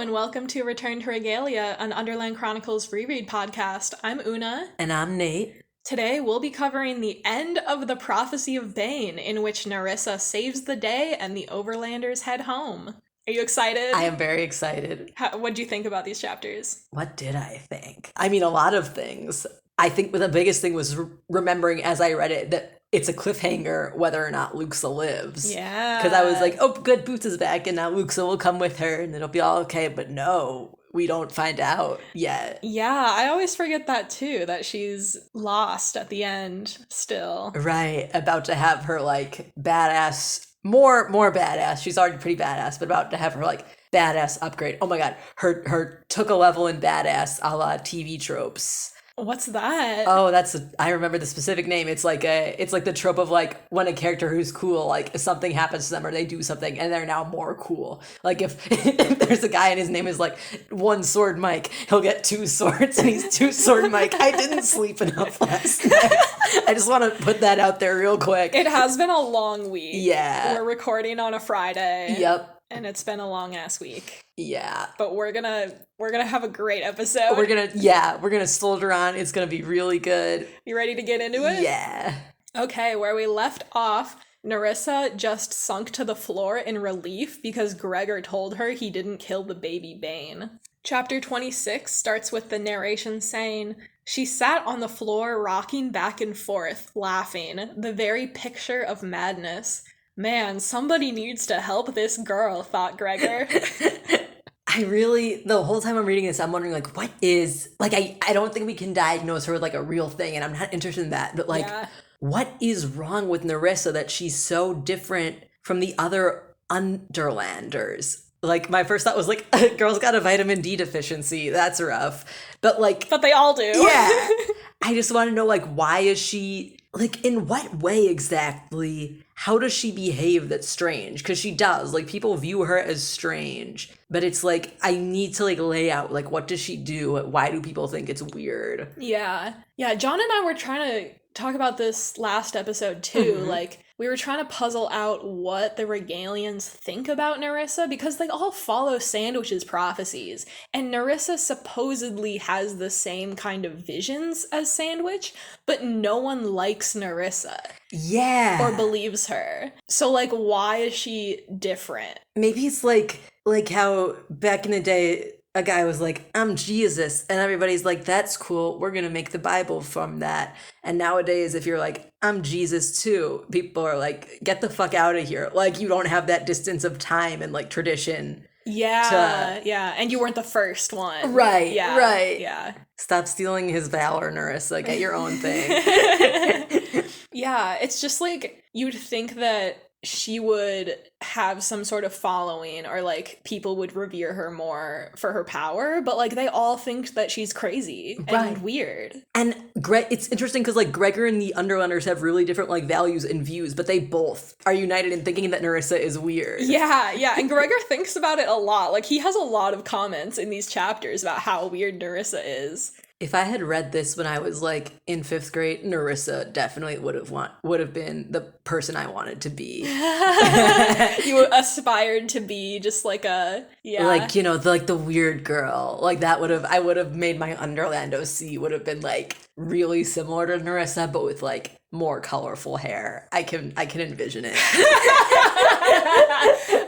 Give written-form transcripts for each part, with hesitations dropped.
and welcome to Return to Regalia, an Underland Chronicles reread podcast. I'm Oona. And I'm Nate. Today we'll be covering the end of the Prophecy of Bane, in which Nerissa saves the day and the Overlanders head home. Are you excited? I am very excited. What'd you think about these chapters? What did I think? I mean, a lot of things. I think the biggest thing was remembering as I read it that it's a cliffhanger whether or not Luxa lives. Yeah. Because I was like, oh, good, Boots is back, and now Luxa will come with her, and it'll be all okay. But no, we don't find out yet. Yeah, I always forget that too, that she's lost at the end still. Right, about to have her, like, badass, more badass. She's already pretty badass, but about to have her, like, badass upgrade. Oh my god, her took a level in badass a la TV tropes. What's that? Oh, I remember the specific name. It's like the trope of like when a character who's cool, like something happens to them or they do something and they're now more cool. Like if there's a guy and his name is like One Sword Mike, he'll get two swords and he's Two Sword Mike. I didn't sleep enough last night. I just want to put that out there real quick. It has been a long week. Yeah. We're recording on a Friday. Yep. And it's been a long ass week. Yeah. But we're gonna have a great episode. We're gonna soldier on. It's gonna be really good. You ready to get into it? Yeah. Okay, where we left off, Nerissa just sunk to the floor in relief because Gregor told her he didn't kill the baby Bane. Chapter 26 starts with the narration saying, "She sat on the floor rocking back and forth, laughing, the very picture of madness. Man, somebody needs to help this girl," thought Gregor. The whole time I'm reading this, I'm wondering, like, what is, like, I don't think we can diagnose her with, like, a real thing, and I'm not interested in that, but, like, What is wrong with Nerissa that she's so different from the other Underlanders? Like, my first thought was, like, girl's got a vitamin D deficiency, that's rough, but, like... But they all do. Yeah! I just want to know, like, why is she... Like, in what way exactly? How does she behave that's strange? Because she does. Like, people view her as strange. But it's like, I need to, like, lay out, like, what does she do? Why do people think it's weird? Yeah. Yeah, John and I were trying to talk about this last episode, too. Mm-hmm. Like, we were trying to puzzle out what the Regalians think about Nerissa, because they all follow Sandwich's prophecies. And Nerissa supposedly has the same kind of visions as Sandwich, but no one likes Nerissa. Yeah. Or believes her. So, like, why is she different? Maybe it's like how back in the day, a guy was like, I'm Jesus, and everybody's like, that's cool, we're gonna make the Bible from that. And nowadays, if you're like, I'm Jesus too, people are like, get the fuck out of here. Like, you don't have that distance of time and, like, tradition. Yeah, yeah, and you weren't the first one. Right, yeah, right. Yeah. Stop stealing his valor, Nerissa. Get your own thing. Yeah, it's just like, you'd think that she would have some sort of following, or like people would revere her more for her power, but like they all think that she's crazy and weird. And it's interesting because like Gregor and the Underlanders have really different like values and views, but they both are united in thinking that Nerissa is weird. Yeah, and Gregor thinks about it a lot. Like, he has a lot of comments in these chapters about how weird Nerissa is. If I had read this when I was like in 5th grade, Nerissa definitely would have been the person I wanted to be. You aspired to be just like like, you know, the weird girl. Like, I would have made my Underland OC would have been like really similar to Nerissa, but with like more colorful hair. I can envision it.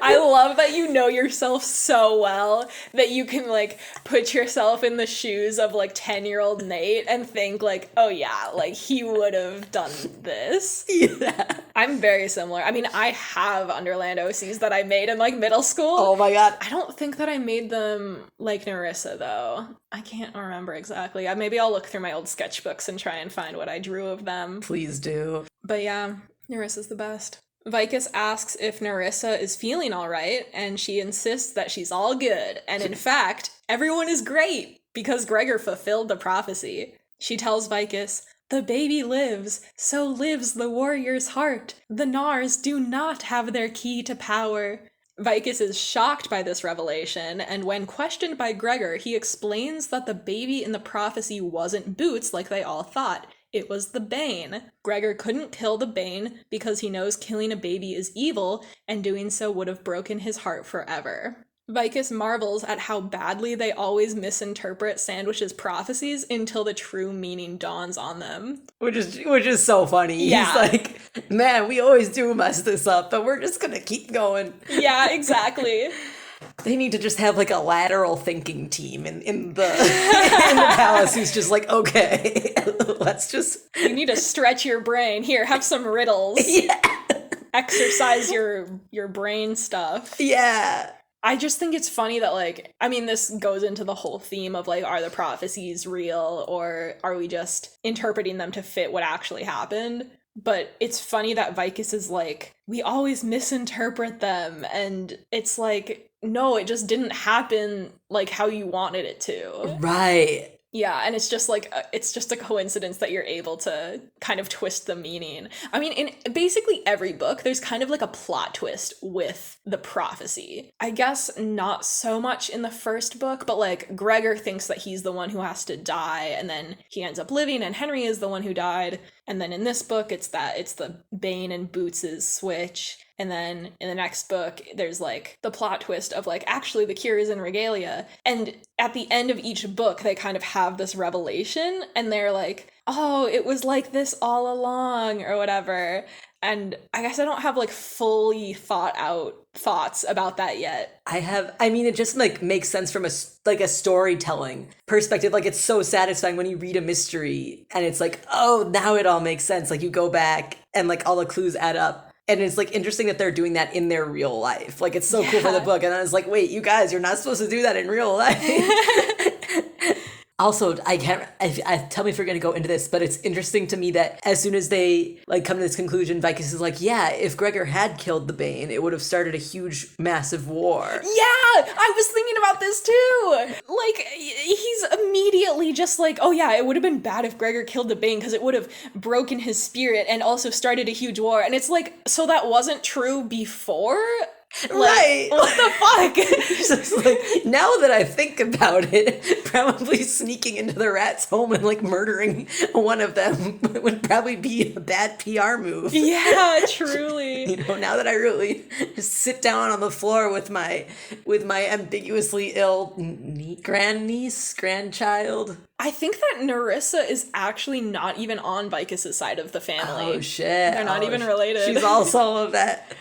I love that you know yourself so well that you can like put yourself in the shoes of like 10-year-old Nate and think like, oh yeah, like he would have done this. Yeah. I'm very similar. I mean, I have Underland OCs that I made in like middle school. Oh my god. I don't think that I made them like Nerissa though. I can't remember exactly. Maybe I'll look through my old sketchbooks and try and find what I drew of them. Please do. But yeah, Nerissa's the best. Vicus asks if Nerissa is feeling all right, and she insists that she's all good, and in fact, everyone is great, because Gregor fulfilled the prophecy. She tells Vicus, "The baby lives, so lives the warrior's heart. The Nars do not have their key to power." Vicus is shocked by this revelation, and when questioned by Gregor, he explains that the baby in the prophecy wasn't Boots like they all thought. It was the Bane. Gregor couldn't kill the Bane because he knows killing a baby is evil, and doing so would have broken his heart forever. Vicus marvels at how badly they always misinterpret Sandwich's prophecies until the true meaning dawns on them. Which is so funny. Yeah. He's like, man, we always do mess this up, but we're just gonna keep going. Yeah, exactly. They need to just have like a lateral thinking team in the in the palace who's just like, okay, let's just. You need to stretch your brain. Here, have some riddles. Yeah. Exercise your brain stuff. Yeah. I just think it's funny that, like, I mean, this goes into the whole theme of, like, are the prophecies real, or are we just interpreting them to fit what actually happened? But it's funny that Vicus is like, we always misinterpret them, and it's like, no, it just didn't happen like how you wanted it to. Right. Yeah, and it's just like, it's just a coincidence that you're able to kind of twist the meaning. I mean, in basically every book, there's kind of like a plot twist with the prophecy. I guess not so much in the first book, but like Gregor thinks that he's the one who has to die, and then he ends up living, and Henry is the one who died. And then in this book, it's the Bane and Boots' switch. And then in the next book, there's like the plot twist of like, actually the cure is in Regalia. And at the end of each book, they kind of have this revelation, and they're like, oh, it was like this all along, or whatever. And I guess I don't have like fully thought out thoughts about that yet. I mean, it just like makes sense from a storytelling perspective. Like, it's so satisfying when you read a mystery and it's like, oh, now it all makes sense. Like, you go back and like all the clues add up. And it's like interesting that they're doing that in their real life. Like, it's so cool for the book. And I was like, wait, you guys, you're not supposed to do that in real life. Also, tell me if we're going to go into this, but it's interesting to me that as soon as they like come to this conclusion, Vicus is like, yeah, if Gregor had killed the Bane, it would have started a huge, massive war. Yeah, I was thinking about this too. Like, he's immediately just like, oh yeah, it would have been bad if Gregor killed the Bane because it would have broken his spirit and also started a huge war. And it's like, so that wasn't true before? Like, right. What the fuck? It's just like, now that I think about it, probably sneaking into the rat's home and like murdering one of them would probably be a bad PR move. Yeah, truly. You know, now that I really just sit down on the floor with my ambiguously ill grandchild. I think that Nerissa is actually not even on Vicus' side of the family. Oh shit. They're not even related. She's also all of that.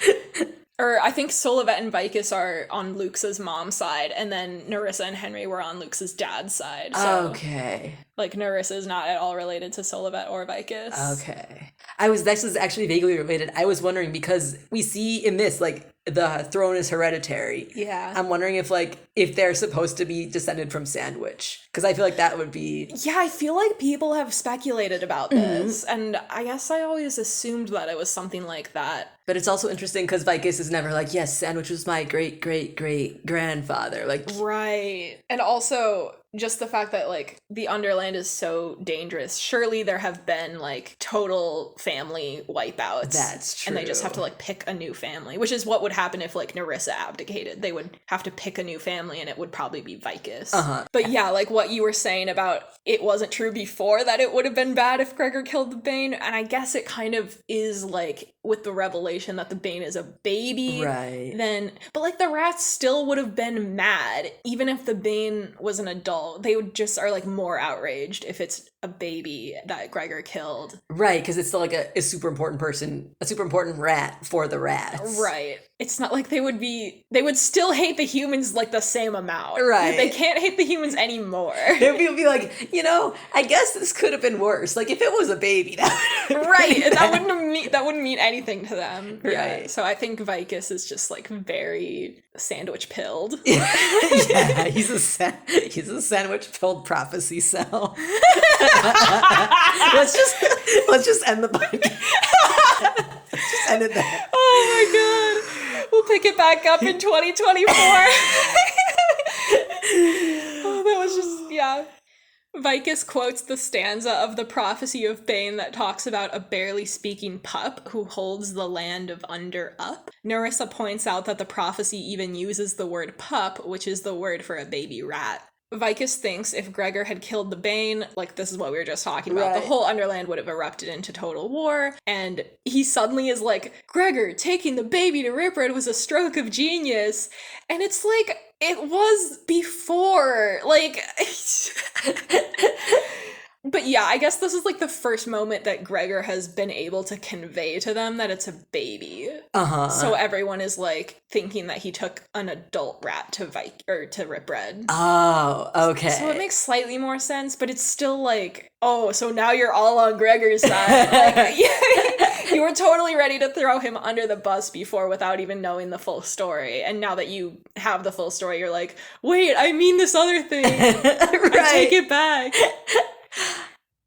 Or I think Solivet and Vicus are on Lux's mom's side, and then Nerissa and Henry were on Lux's dad's side. So, okay. Like, Nerissa is not at all related to Solivet or Vicus. Okay. This is actually vaguely related. I was wondering, because we see in this, like, the throne is hereditary. Yeah. I'm wondering if they're supposed to be descended from Sandwich. Because I feel like that would be... Yeah, I feel like people have speculated about this, and I guess I always assumed that it was something like that. But it's also interesting because Vicus is never like, yes, Sandwich was my great-great-great-grandfather. Like, right. And also, just the fact that, like, the Underland is so dangerous. Surely there have been, like, total family wipeouts. That's true. And they just have to, like, pick a new family, which is what would happen if, like, Nerissa abdicated. They would have to pick a new family, and it would probably be Vicus. Uh-huh. But yeah, like, what you were saying about it wasn't true before that it would have been bad if Gregor killed the Bane, and I guess it kind of is, like, with the revelation that the Bane is a baby. Right. Then, but, like, the rats still would have been mad, even if the Bane was an adult. They would just are, like, more outraged if it's a baby that Gregor killed. Right, because it's still, like, a super important person, a super important rat for the rats. Right. It's not like they would still hate the humans, like, the same amount. Right. They can't hate the humans anymore. They'd be like, you know, I guess this could have been worse. Like, if it was a baby, Right, and that wouldn't mean anything to them. Right. Yeah. So I think Vicus is just, like, very sandwich pilled. Yeah, he's a sandwich pilled prophecy cell. let's just end the podcast. Let's just end it there. Oh my god. We'll pick it back up in 2024. Oh, that was just, yeah. Vicus quotes the stanza of the Prophecy of Bane that talks about a barely speaking pup who holds the land of under up. Nerissa points out that the prophecy even uses the word pup, which is the word for a baby rat. Vicus thinks if Gregor had killed the Bane, like this is what we were just talking about, right, the whole Underland would have erupted into total war, and he suddenly is like, Gregor, taking the baby to Riprid was a stroke of genius. And it's like, It was before. Like, but yeah, I guess this is like the first moment that Gregor has been able to convey to them that it's a baby. Uh-huh. So everyone is like thinking that he took an adult rat to Rip Red. Oh, okay. So it makes slightly more sense, but it's still like, oh, so now you're all on Gregor's side. Like, yeah, you were totally ready to throw him under the bus before without even knowing the full story. And now that you have the full story, you're like, wait, I mean this other thing. I take it back.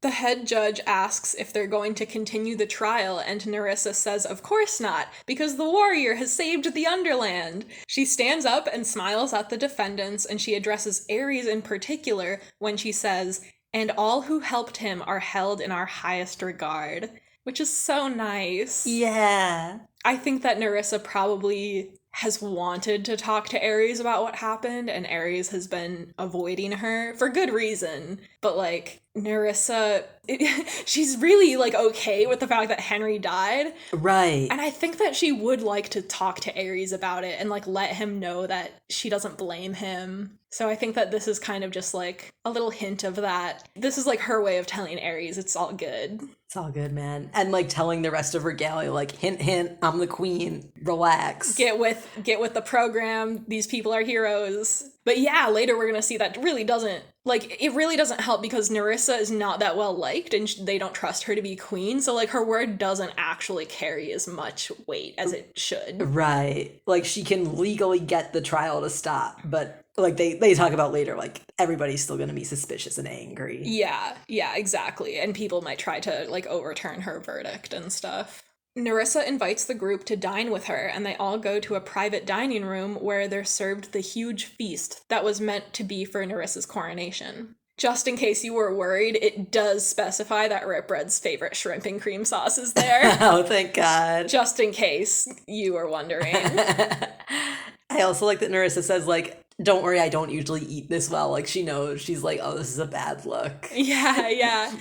The head judge asks if they're going to continue the trial, and Nerissa says of course not, because the warrior has saved the Underland. She stands up and smiles at the defendants, and she addresses Ares in particular when she says, and all who helped him are held in our highest regard, which is so nice. Yeah. I think that Nerissa probably has wanted to talk to Ares about what happened, and Ares has been avoiding her for good reason. But, like, Nerissa, she's really, like, okay with the fact that Henry died. Right. And I think that she would like to talk to Ares about it and, like, let him know that she doesn't blame him. So I think that this is kind of just, like, a little hint of that. This is, like, her way of telling Ares it's all good. It's all good, man. And, like, telling the rest of Regalia, like, hint, hint, I'm the queen. Relax. Get with the program. These people are heroes. But yeah, later we're gonna see that really doesn't, like, it really doesn't help because Nerissa is not that well liked and they don't trust her to be queen. So, like, her word doesn't actually carry as much weight as it should. Right. Like, she can legally get the trial to stop, but, like, they talk about later, like, everybody's still gonna be suspicious and angry. Yeah, exactly. And people might try to, like, overturn her verdict and stuff. Nerissa invites the group to dine with her, and they all go to a private dining room where they're served the huge feast that was meant to be for Nerissa's coronation. Just in case you were worried, it does specify that Rip Red's favorite shrimp and cream sauce is there. Oh, thank God. Just in case you were wondering. I also like that Nerissa says, like, don't worry, I don't usually eat this well. Like, she knows. She's like, oh, this is a bad look. Yeah.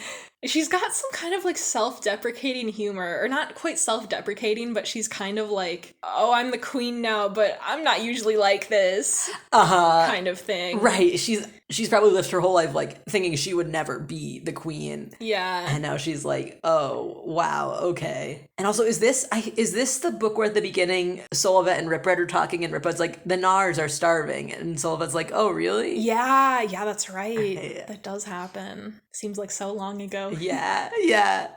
She's got some kind of, like, self-deprecating humor, or not quite self-deprecating, but she's kind of like, oh, I'm the queen now, but I'm not usually like this, kind of thing. Right. She's probably lived her whole life, like, thinking she would never be the queen. Yeah. And now she's like, oh, wow, okay. And also, is this the book where at the beginning Solivet and Rip Red are talking, and Rip Red's like, the Nars are starving, and Solivet's like, oh, really? Yeah, that's right. That does happen. Seems like so long ago. Yeah.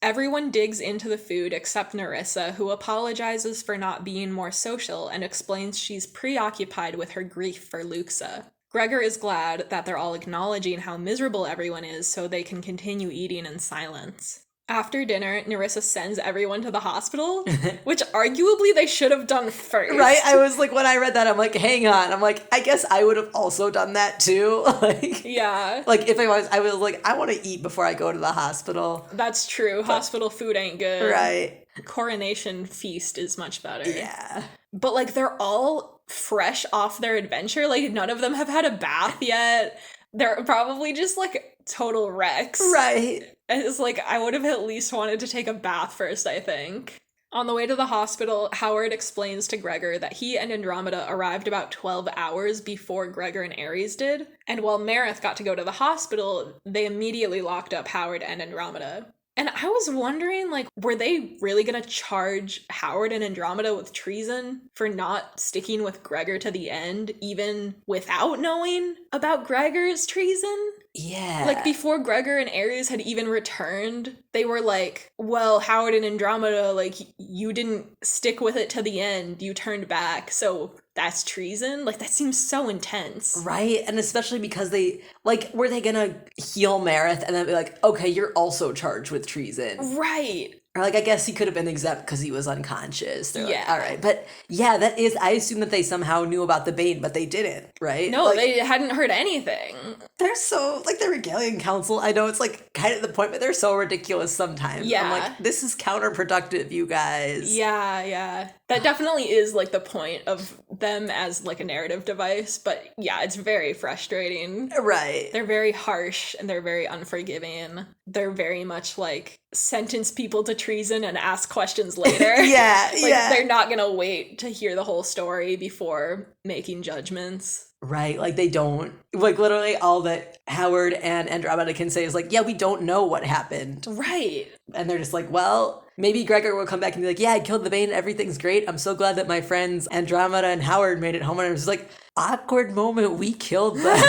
Everyone digs into the food except Nerissa, who apologizes for not being more social and explains she's preoccupied with her grief for Luxa. Gregor is glad that they're all acknowledging how miserable everyone is so they can continue eating in silence. After dinner, Nerissa sends everyone to the hospital, which arguably they should have done first. Right? I was like, when I read that, I'm like, hang on. I'm like, I guess I would have also done that too. Like, yeah. Like, if I was like, I want to eat before I go to the hospital. That's true. Hospital food ain't good. Right. Coronation feast is much better. Yeah. But, like, they're all fresh off their adventure. Like, none of them have had a bath yet. They're probably just, like, total wrecks. Right. And it's like, I would have at least wanted to take a bath first, I think. On the way to the hospital, Howard explains to Gregor that he and Andromeda arrived about 12 hours before Gregor and Ares did. And while Marith got to go to the hospital, they immediately locked up Howard and Andromeda. And I was wondering, like, were they really gonna charge Howard and Andromeda with treason for not sticking with Gregor to the end, even without knowing about Gregor's treason? Yeah. Like, before Gregor and Ares had even returned, they were like, well, Howard and Andromeda, like, you didn't stick with it to the end, you turned back, so that's treason? Like, that seems so intense. Right? And especially because they, like, were they gonna heal Marith and then be like, okay, you're also charged with treason? Right. Or, like, I guess he could have been exempt because he was unconscious. They're Yeah. like, all right. But, yeah, that is, I assume that they somehow knew about the Bane, but they didn't, right? No, like, they hadn't heard anything. They're so, like, the Regalian Council, I know it's, like, kind of the point, but they're so ridiculous sometimes. Yeah. I'm like, this is counterproductive, you guys. Yeah. That definitely is, like, the point of them as like a narrative device, but yeah, it's very frustrating. Right. They're very harsh and they're very unforgiving. They're very much like sentence people to treason and ask questions later. Yeah, like they're not gonna wait to hear the whole story before making judgments. Right, like they don't, like literally all that Howard and Andromeda can say is like, yeah, we don't know what happened. Right. And they're just like, well, maybe Gregor will come back and be like, yeah, I killed the Bane, everything's great. I'm so glad that my friends Andromeda and Howard made it home. And I was just like, awkward moment, we killed them.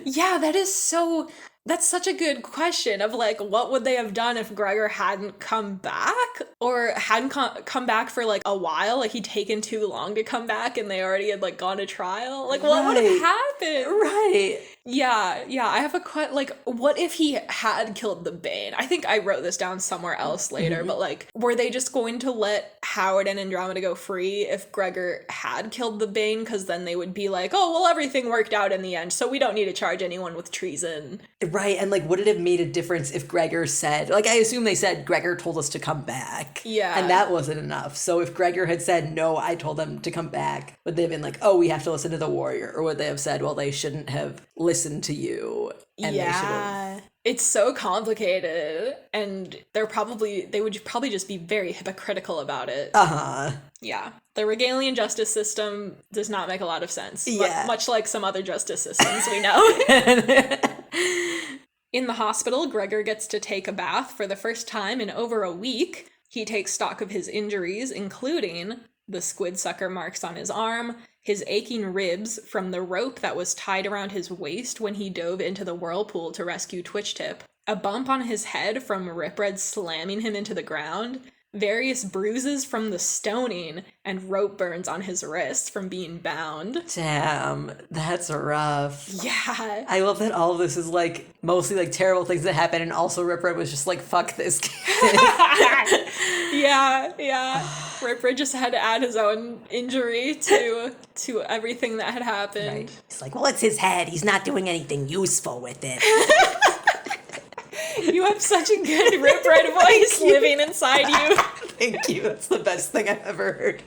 Yeah, that's such a good question of like, what would they have done if Gregor hadn't come back or hadn't come back for like a while? Like he'd taken too long to come back and they already had like gone to trial. Like what would have happened? Right. Yeah. I have a question. Like, what if he had killed the Bane? I think I wrote this down somewhere else later, but like, were they just going to let Howard and Andromeda go free if Gregor had killed the Bane? Because then they would be like, oh, well, everything worked out in the end, so we don't need to charge anyone with treason. Right, and like, would it have made a difference if Gregor said, like, I assume they said Gregor told us to come back. Yeah. And that wasn't enough. So if Gregor had said, no, I told them to come back, would they have been like, oh, we have to listen to the warrior? Or would they have said, well, they shouldn't have listened to you? And they should have... It's so complicated, and they would probably just be very hypocritical about it. Yeah. The Regalian justice system does not make a lot of sense. Yeah. Much like some other justice systems we know. In the hospital, Gregor gets to take a bath for the first time in over a week. He takes stock of his injuries, including the squid sucker marks on his arm, his aching ribs from the rope that was tied around his waist when he dove into the whirlpool to rescue Twitchtip, a bump on his head from Ripred slamming him into the ground, various bruises from the stoning, and rope burns on his wrists from being bound. Damn, that's rough. Yeah. I love that all of this is like mostly like terrible things that happen, and also Ripred was just like, fuck this kid. Yeah. Ripred just had to add his own injury to everything that had happened. Right. He's like, well, it's his head. He's not doing anything useful with it. You have such a good Ripred voice living inside you. Thank you. That's the best thing I've ever heard.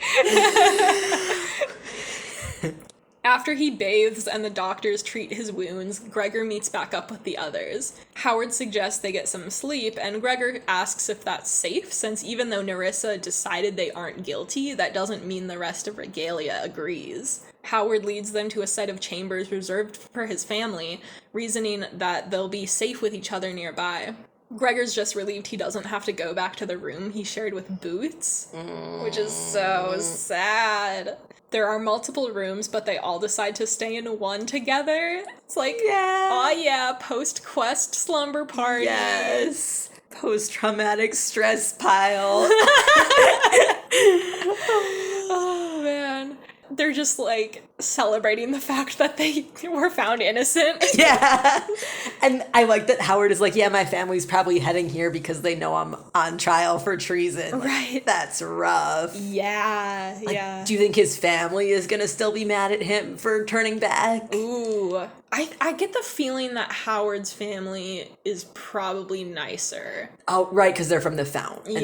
After he bathes and the doctors treat his wounds, Gregor meets back up with the others. Howard suggests they get some sleep, and Gregor asks if that's safe, since even though Nerissa decided they aren't guilty, that doesn't mean the rest of Regalia agrees. Howard leads them to a set of chambers reserved for his family, reasoning that they'll be safe with each other nearby. Gregor's just relieved he doesn't have to go back to the room he shared with Boots, which is so sad. There are multiple rooms, but they all decide to stay in one together. It's like, oh yeah, post-quest slumber party. Yes. Post-traumatic stress pile. Oh, man. They're just, like, celebrating the fact that they were found innocent. Yeah. And I like that Howard is like, yeah, my family's probably heading here because they know I'm on trial for treason. Like, right. That's rough. Yeah, like, yeah. Do you think his family is going to still be mad at him for turning back? Ooh. I get the feeling that Howard's family is probably nicer. Oh, right, because they're from the Fount. And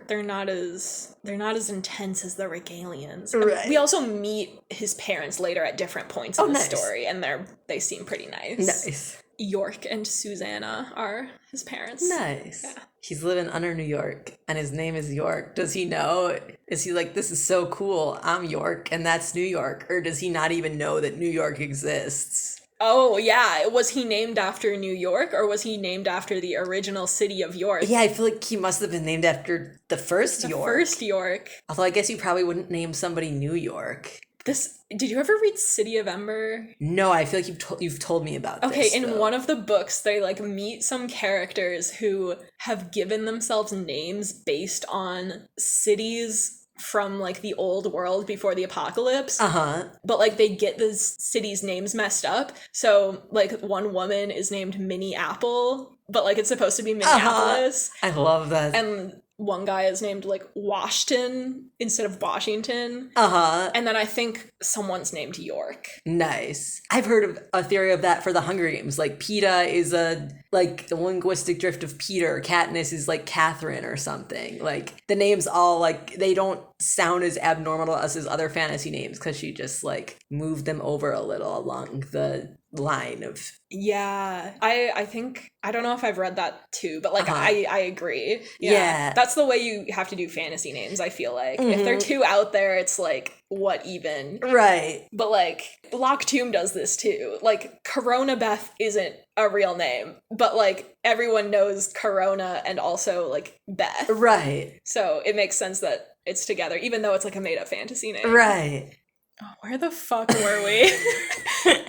they're not as intense as the Regalians. Right. We also meet his parents later at different points in the story, and they seem pretty nice. Nice. York and Susanna are his parents. Nice. Yeah. He's living under New York, and his name is York. Does he know? Is he like, this is so cool, I'm York, and that's New York? Or does he not even know that New York exists? Oh, yeah. Was he named after New York, or was he named after the original city of York? Yeah, I feel like he must have been named after the first York. The first York. Although I guess you probably wouldn't name somebody New York. Did you ever read City of Ember? No, I feel like you've told me about this. Okay, in one of the books, they like meet some characters who have given themselves names based on cities from like the old world before the apocalypse. But like they get the cities' names messed up. So like one woman is named Minnie Apple, but like it's supposed to be Minneapolis. I love that. And one guy is named like Washington instead of Washington. And then I think someone's named York. Nice. I've heard of a theory of that for the Hunger Games. Like Peeta is a like the linguistic drift of Peter. Katniss is like Catherine or something. Like the names all like they don't sound as abnormal to us as other fantasy names because she just like moved them over a little along the line of. Yeah, I think I don't know if I've read that too, but like I agree. Yeah, that's the way you have to do fantasy names. I feel like if they're too out there, it's like what even, right? But like Loch Tomb does this too. Like Corona Beth isn't a real name, but like everyone knows Corona and also like Beth, right? So it makes sense that it's together, even though it's like a made up fantasy name, right? Oh, where the fuck were we?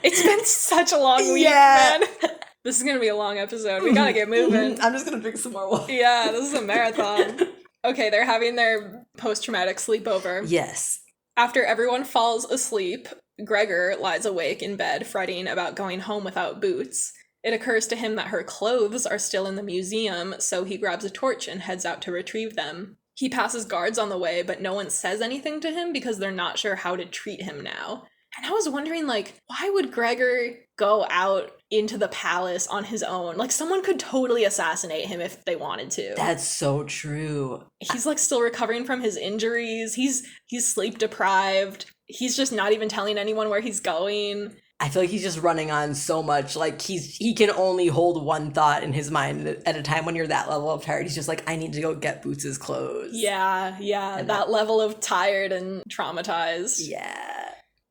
It's been such a long week, man. This is gonna be a long episode. We gotta get moving. I'm just gonna drink some more water. Yeah, this is a marathon. Okay, they're having their post-traumatic sleepover. Yes. After everyone falls asleep, Gregor lies awake in bed, fretting about going home without Boots. It occurs to him that her clothes are still in the museum, so he grabs a torch and heads out to retrieve them. He passes guards on the way, but no one says anything to him because they're not sure how to treat him now. And I was wondering, like, why would Gregor go out into the palace on his own? Like, someone could totally assassinate him if they wanted to. That's so true. He's, like, still recovering from his injuries. He's sleep deprived. He's just not even telling anyone where he's going. I feel like he's just running on so much. Like, he can only hold one thought in his mind at a time when you're that level of tired. He's just like, I need to go get Boots' clothes. Yeah, and that level of tired and traumatized. Yeah.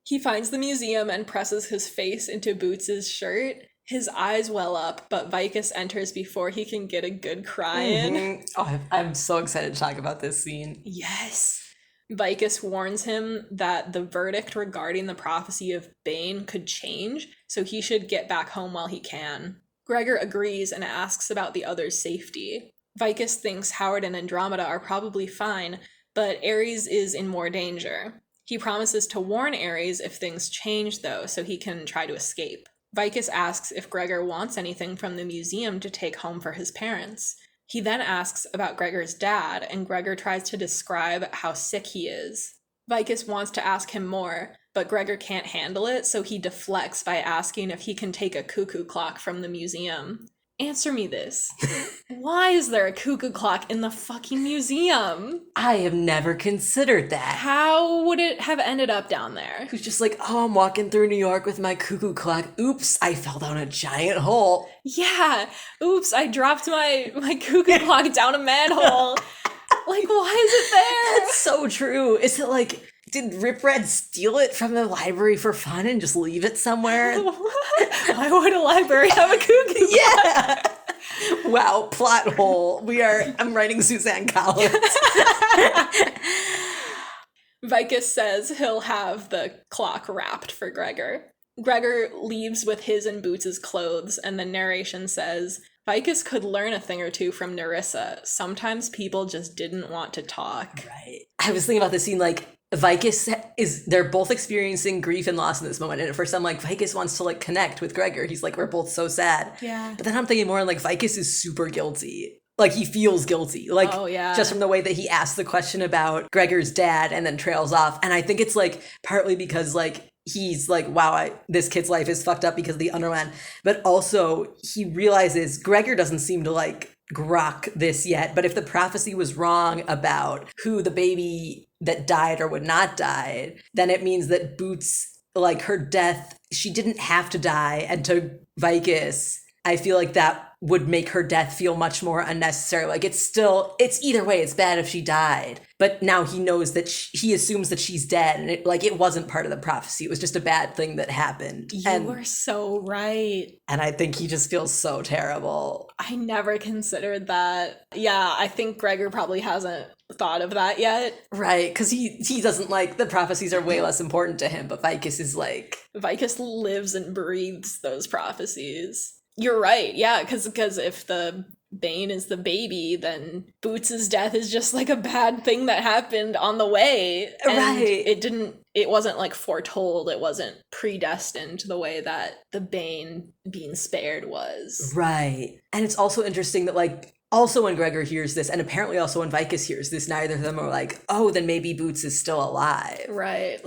He finds the museum and presses his face into Boots' shirt. His eyes well up, but Vicus enters before he can get a good cry in. Oh, I'm so excited to talk about this scene. Yes. Vicus warns him that the verdict regarding the prophecy of Bane could change, so he should get back home while he can. Gregor agrees and asks about the others' safety. Vicus thinks Howard and Andromeda are probably fine, but Ares is in more danger. He promises to warn Ares if things change, though, so he can try to escape. Vicus asks if Gregor wants anything from the museum to take home for his parents. He then asks about Gregor's dad, and Gregor tries to describe how sick he is. Vicus wants to ask him more, but Gregor can't handle it, so he deflects by asking if he can take a cuckoo clock from the museum. Answer me this. Why is there a cuckoo clock in the fucking museum? I have never considered that. How would it have ended up down there? Who's just like, oh, I'm walking through New York with my cuckoo clock. Oops, I fell down a giant hole. Yeah. Oops, I dropped my cuckoo clock down a manhole. Like, why is it there? That's so true. Is it like, did Rip Red steal it from the library for fun and just leave it somewhere? Why would a library have a cuckoo clock? Yeah. Wow, plot hole. I'm writing Suzanne Collins. Vicus says he'll have the clock wrapped for Gregor. Gregor leaves with his and Boots' clothes, and the narration says, Vicus could learn a thing or two from Nerissa. Sometimes people just didn't want to talk. Right. I was thinking about this scene, like, Vicus they're both experiencing grief and loss in this moment. And at first I'm like, Vicus wants to like connect with Gregor. He's like, we're both so sad. Yeah. But then I'm thinking more like Vicus is super guilty. Like he feels guilty. Like just from the way that he asks the question about Gregor's dad and then trails off. And I think it's like partly because like he's like, wow, this kid's life is fucked up because of the Underland. But also he realizes Gregor doesn't seem to like grok this yet. But if the prophecy was wrong about who the baby that died or would not die, then it means that Boots, like her death, she didn't have to die. And to Vicus, I feel like that would make her death feel much more unnecessary. Like it's either way, it's bad if she died. But now he knows that he assumes that she's dead. And it wasn't part of the prophecy. It was just a bad thing that happened. You were so right. And I think he just feels so terrible. I never considered that. Yeah, I think Gregor probably hasn't thought of that yet. Right, because he doesn't like, the prophecies are way less important to him. But Vicus is like... Vicus lives and breathes those prophecies. You're right, yeah, because if the Bane is the baby, then Boots' death is just like a bad thing that happened on the way. And right. It wasn't like foretold, it wasn't predestined the way that the Bane being spared was. Right. And it's also interesting that like also when Gregor hears this, and apparently also when Vicus hears this, neither of them are like, oh, then maybe Boots is still alive. Right.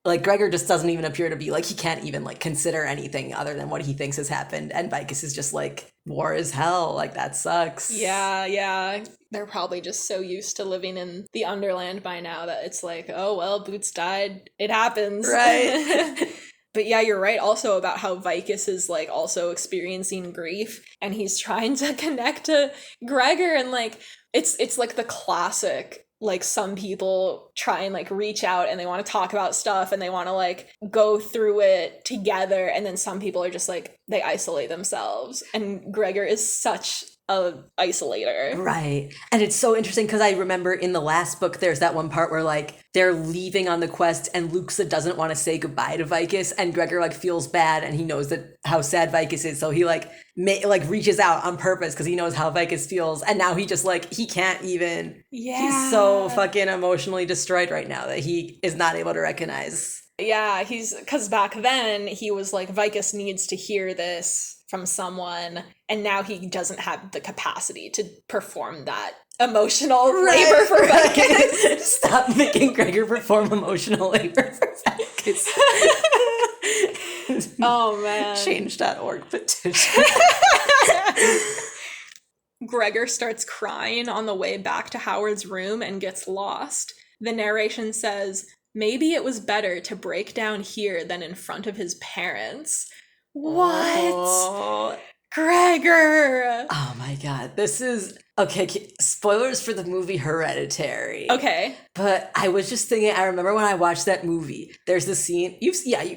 Like Gregor just doesn't even appear to be like, he can't even like consider anything other than what he thinks has happened. And Vicus is just like, war is hell. Like, that sucks. Yeah. They're probably just so used to living in the Underland by now that it's like, oh, well, Boots died. It happens. Right. But yeah, you're right also about how Vicus is like also experiencing grief and he's trying to connect to Gregor, and like it's like the classic, like some people try and like reach out and they want to talk about stuff and they want to like go through it together, and then some people are just like they isolate themselves, and Gregor is such a isolator. Right. And it's so interesting because I remember in the last book there's that one part where like they're leaving on the quest and Luxa doesn't want to say goodbye to Vicus, and Gregor like feels bad and he knows that how sad Vicus is, so he like reaches out on purpose because he knows how Vicus feels, and now he just like he can't even. He's so fucking emotionally destroyed right now that he is not able to recognize. Yeah, because back then he was like, Vicus needs to hear this from someone, and now he doesn't have the capacity to perform that emotional labor for Vicus. Stop making Gregor perform emotional labor for Vicus. Oh man. Change.org petition. Gregor starts crying on the way back to Howard's room and gets lost. The narration says, maybe it was better to break down here than in front of his parents. What? Oh. Gregor! Oh my god. This is... Okay, spoilers for the movie Hereditary. Okay. But I was just thinking, I remember when I watched that movie, there's the scene... You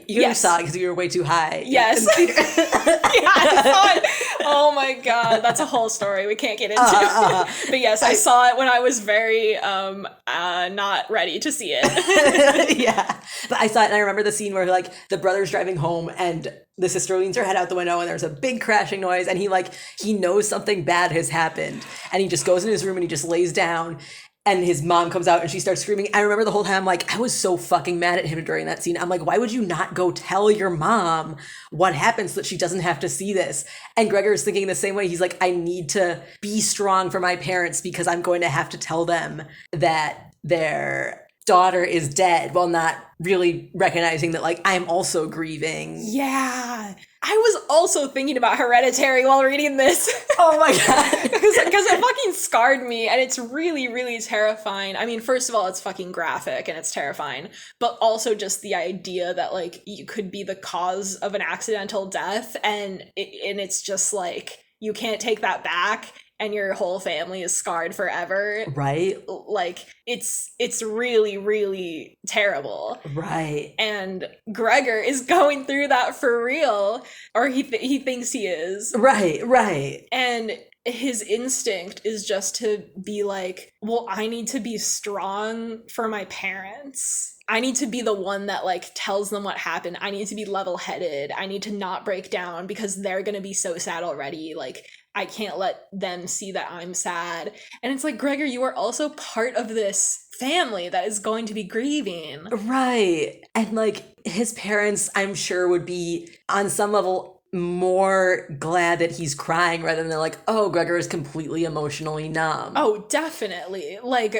yes. saw it because you were way too high. Yes. Yeah, I saw it. Oh my god, that's a whole story we can't get into. But yes, I saw it when I was very not ready to see it. Yeah. But I saw it and I remember the scene where like the brother's driving home and the sister leans her head out the window and there's a big crashing noise, and he knows something bad has happened, and he just goes in his room and he just lays down, and his mom comes out and she starts screaming. I remember the whole time, like, I was so fucking mad at him during that scene. I'm like, why would you not go tell your mom what happened so that she doesn't have to see this? And Gregor is thinking the same way. He's like, I need to be strong for my parents because I'm going to have to tell them that their daughter is dead, while not really recognizing that, like, I'm also grieving. Yeah. I was also thinking about Hereditary while reading this. Oh my god. Because it fucking scarred me, and it's really, really terrifying. I mean, first of all, it's fucking graphic and it's terrifying, but also just the idea that, like, you could be the cause of an accidental death, and it's just, like, you can't take that back, and your whole family is scarred forever. Right? Like, it's really, really terrible. Right. And Gregor is going through that for real, or he thinks he is. Right. And his instinct is just to be like, well, I need to be strong for my parents. I need to be the one that, like, tells them what happened. I need to be level-headed. I need to not break down because they're gonna be so sad already. Like, I can't let them see that I'm sad. And it's like, Gregor, you are also part of this family that is going to be grieving. Right. And, like, his parents, I'm sure, would be, on some level, more glad that he's crying rather than like, oh, Gregor is completely emotionally numb. Oh, definitely. Like,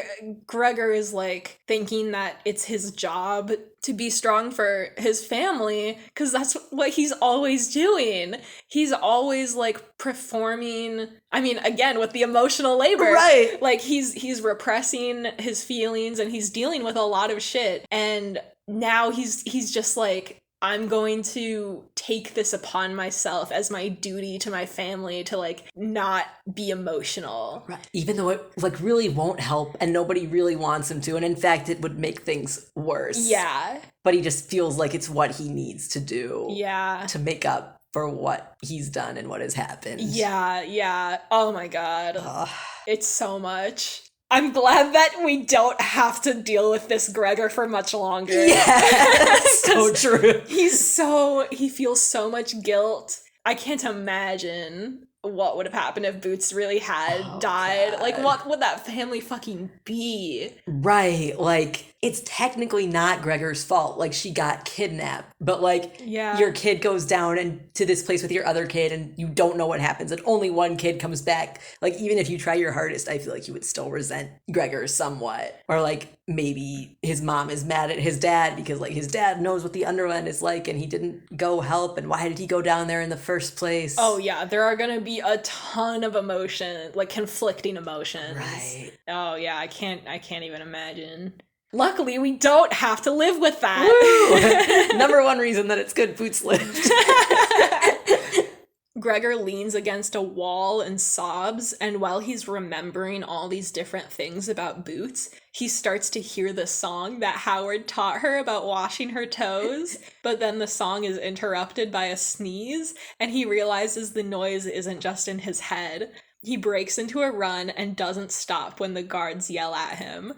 Gregor is, like, thinking that it's his job to be strong for his family because that's what he's always doing. He's always, like, performing, I mean, again, with the emotional labor. Right. Like, he's repressing his feelings and he's dealing with a lot of shit. And now he's just like, I'm going to take this upon myself as my duty to my family to, like, not be emotional. Right. Even though it, like, really won't help and nobody really wants him to. And in fact, it would make things worse. Yeah. But he just feels like it's what he needs to do. Yeah. To make up for what he's done and what has happened. Yeah. Oh my god. It's so much. I'm glad that we don't have to deal with this Gregor for much longer. Yeah, so true. He feels so much guilt. I can't imagine what would have happened if Boots really had died. God. Like, what would that family fucking be? Right. Like, it's technically not Gregor's fault. Like, she got kidnapped, but like Yeah. your kid goes down and to this place with your other kid and you don't know what happens and only one kid comes back. Like even if you try your hardest, I feel like you would still resent Gregor somewhat. Or like maybe his mom is mad at his dad because like his dad knows what the Underland is like and he didn't go help, and why did he go down there in the first place? Oh yeah, there are gonna be a ton of emotion, like conflicting emotions. Right. Oh yeah, I can't even imagine. Luckily, we don't have to live with that. Woo! Number one reason that it's good Boots lived. Gregor leans against a wall and sobs, and while he's remembering all these different things about Boots, he starts to hear the song that Howard taught her about washing her toes, but then the song is interrupted by a sneeze, and he realizes the noise isn't just in his head. He breaks into a run and doesn't stop when the guards yell at him.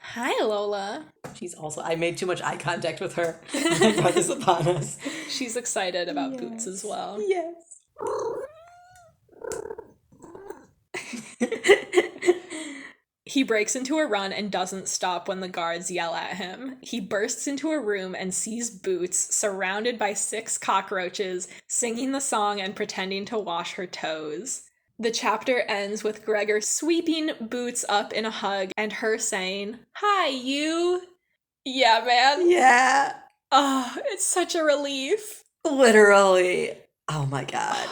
Hi, Lola. She's also, I made too much eye contact with her. I brought this upon us. She's excited about Boots as well. Yes. He breaks into a run and doesn't stop when the guards yell at him. He bursts into a room and sees Boots surrounded by 6 cockroaches, singing the song and pretending to wash her toes. The chapter ends with Gregor sweeping Boots up in a hug and her saying, "Hi, you." Yeah, man. Yeah. Oh, it's such a relief. Literally. Oh my god.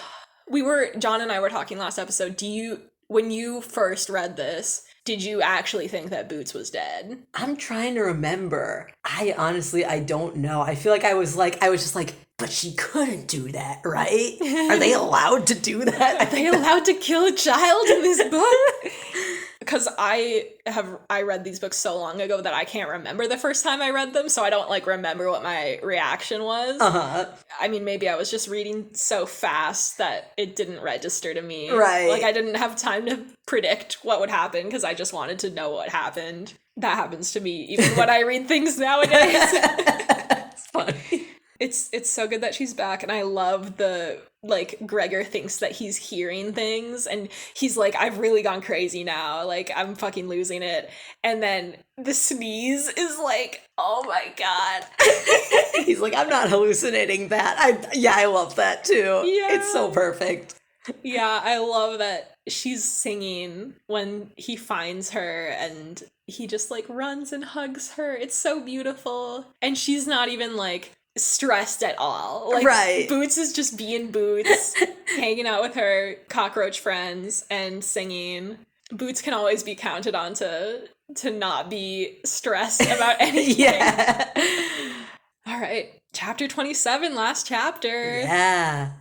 John and I were talking last episode, when you first read this, did you actually think that Boots was dead? I'm trying to remember. I honestly don't know. I feel like I was just like, but she couldn't do that, right? Are they allowed to do that? Are they allowed to kill a child in this book? Because I read these books so long ago that I can't remember the first time I read them, so I don't like remember what my reaction was. Uh-huh. I mean, maybe I was just reading so fast that it didn't register to me. Right. Like I didn't have time to predict what would happen because I just wanted to know what happened. That happens to me even when I read things nowadays. It's funny. It's so good that she's back, and I love the, like, Gregor thinks that he's hearing things, and he's like, I've really gone crazy now, like, I'm fucking losing it, and then the sneeze is like, oh my god. He's like, I'm not hallucinating that. I love that too. Yeah. It's so perfect. Yeah, I love that she's singing when he finds her, and he just, like, runs and hugs her. It's so beautiful, and she's not even, like, stressed at all. Like, right. Boots is just being Boots, hanging out with her cockroach friends and singing. Boots can always be counted on to not be stressed about anything. Yeah. All right, chapter 27, last chapter. Yeah.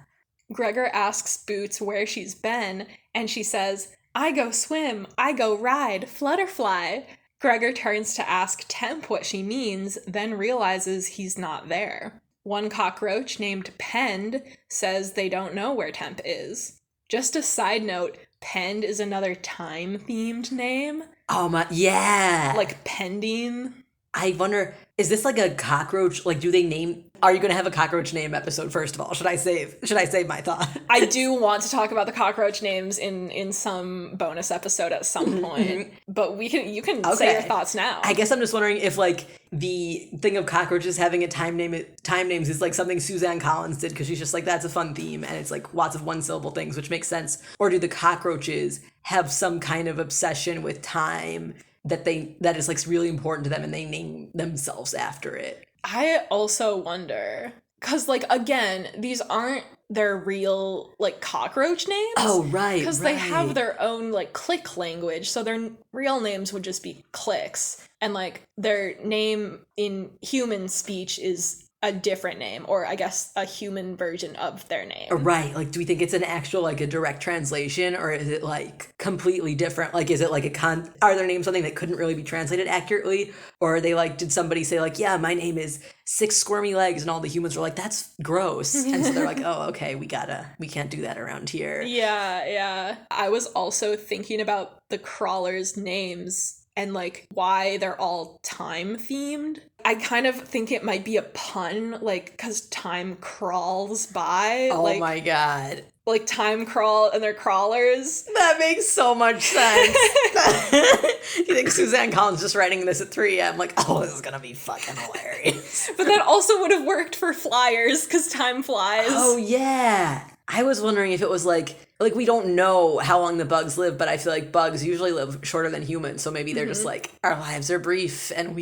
Gregor asks Boots where she's been, and she says, "I go swim, I go ride, flutterfly." Gregor turns to ask Temp what she means, then realizes he's not there. One cockroach named Pend says they don't know where Temp is. Just a side note, Pend is another time-themed name. Oh my, yeah. Like pending. I wonder, is this like a cockroach? Like, are you going to have a cockroach name episode, first of all? Should I save my thought? I do want to talk about the cockroach names in some bonus episode at some point, but you can say your thoughts now. I guess I'm just wondering if like the thing of cockroaches having a time names is like something Suzanne Collins did because she's just like, that's a fun theme and it's like lots of one syllable things, which makes sense. Or do the cockroaches have some kind of obsession with time that is like really important to them and they name themselves after it? I also wonder, because, like, again, these aren't their real, like, cockroach names. Oh, right, because they have their own, like, click language, so their real names would just be clicks, and, like, their name in human speech is a different name, or I guess a human version of their name. Right. Like, do we think it's an actual, like, a direct translation, or is it, like, completely different? Like, is it, like, are their names something that couldn't really be translated accurately? Or are they, like, did somebody say, like, yeah, my name is 6 squirmy legs, and all the humans were like, that's gross. And so they're like, oh, okay, we can't do that around here. Yeah. I was also thinking about the crawlers' names and, like, why they're all time-themed. I kind of think it might be a pun, like, because time crawls by. Oh, like, my God. like time crawl and they're crawlers. That makes so much sense. You think Suzanne Collins just writing this at 3 a.m. like, oh, this is gonna be fucking hilarious. But that also would have worked for flyers because time flies. Oh yeah. I was wondering if it was like we don't know how long the bugs live, but I feel like bugs usually live shorter than humans, so maybe they're just like, our lives are brief and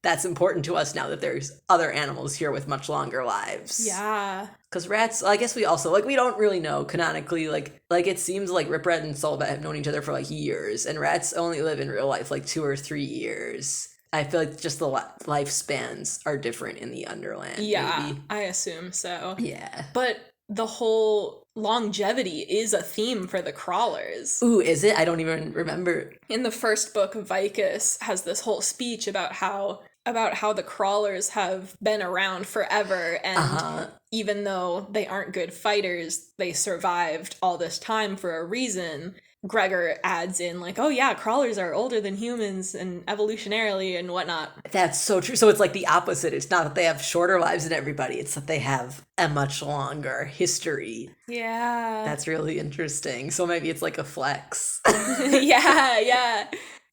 that's important to us now that there's other animals here with much longer lives. Yeah. Because rats, I guess we also, we don't really know canonically, like it seems like Rip Rat and Solbat have known each other for, years, and rats only live in real life, 2 or 3 years. I feel like just the lifespans are different in the Underland. Yeah, maybe. I assume so. Yeah. But the whole longevity is a theme for the crawlers. Ooh, is it? I don't even remember. In the first book, Vicus has this whole speech about how the crawlers have been around forever, and even though they aren't good fighters, they survived all this time for a reason. Gregor adds in, oh yeah, crawlers are older than humans and evolutionarily and whatnot. That's so true. So it's the opposite. It's not that they have shorter lives than everybody. It's that they have a much longer history. Yeah. That's really interesting. So maybe it's a flex. Yeah.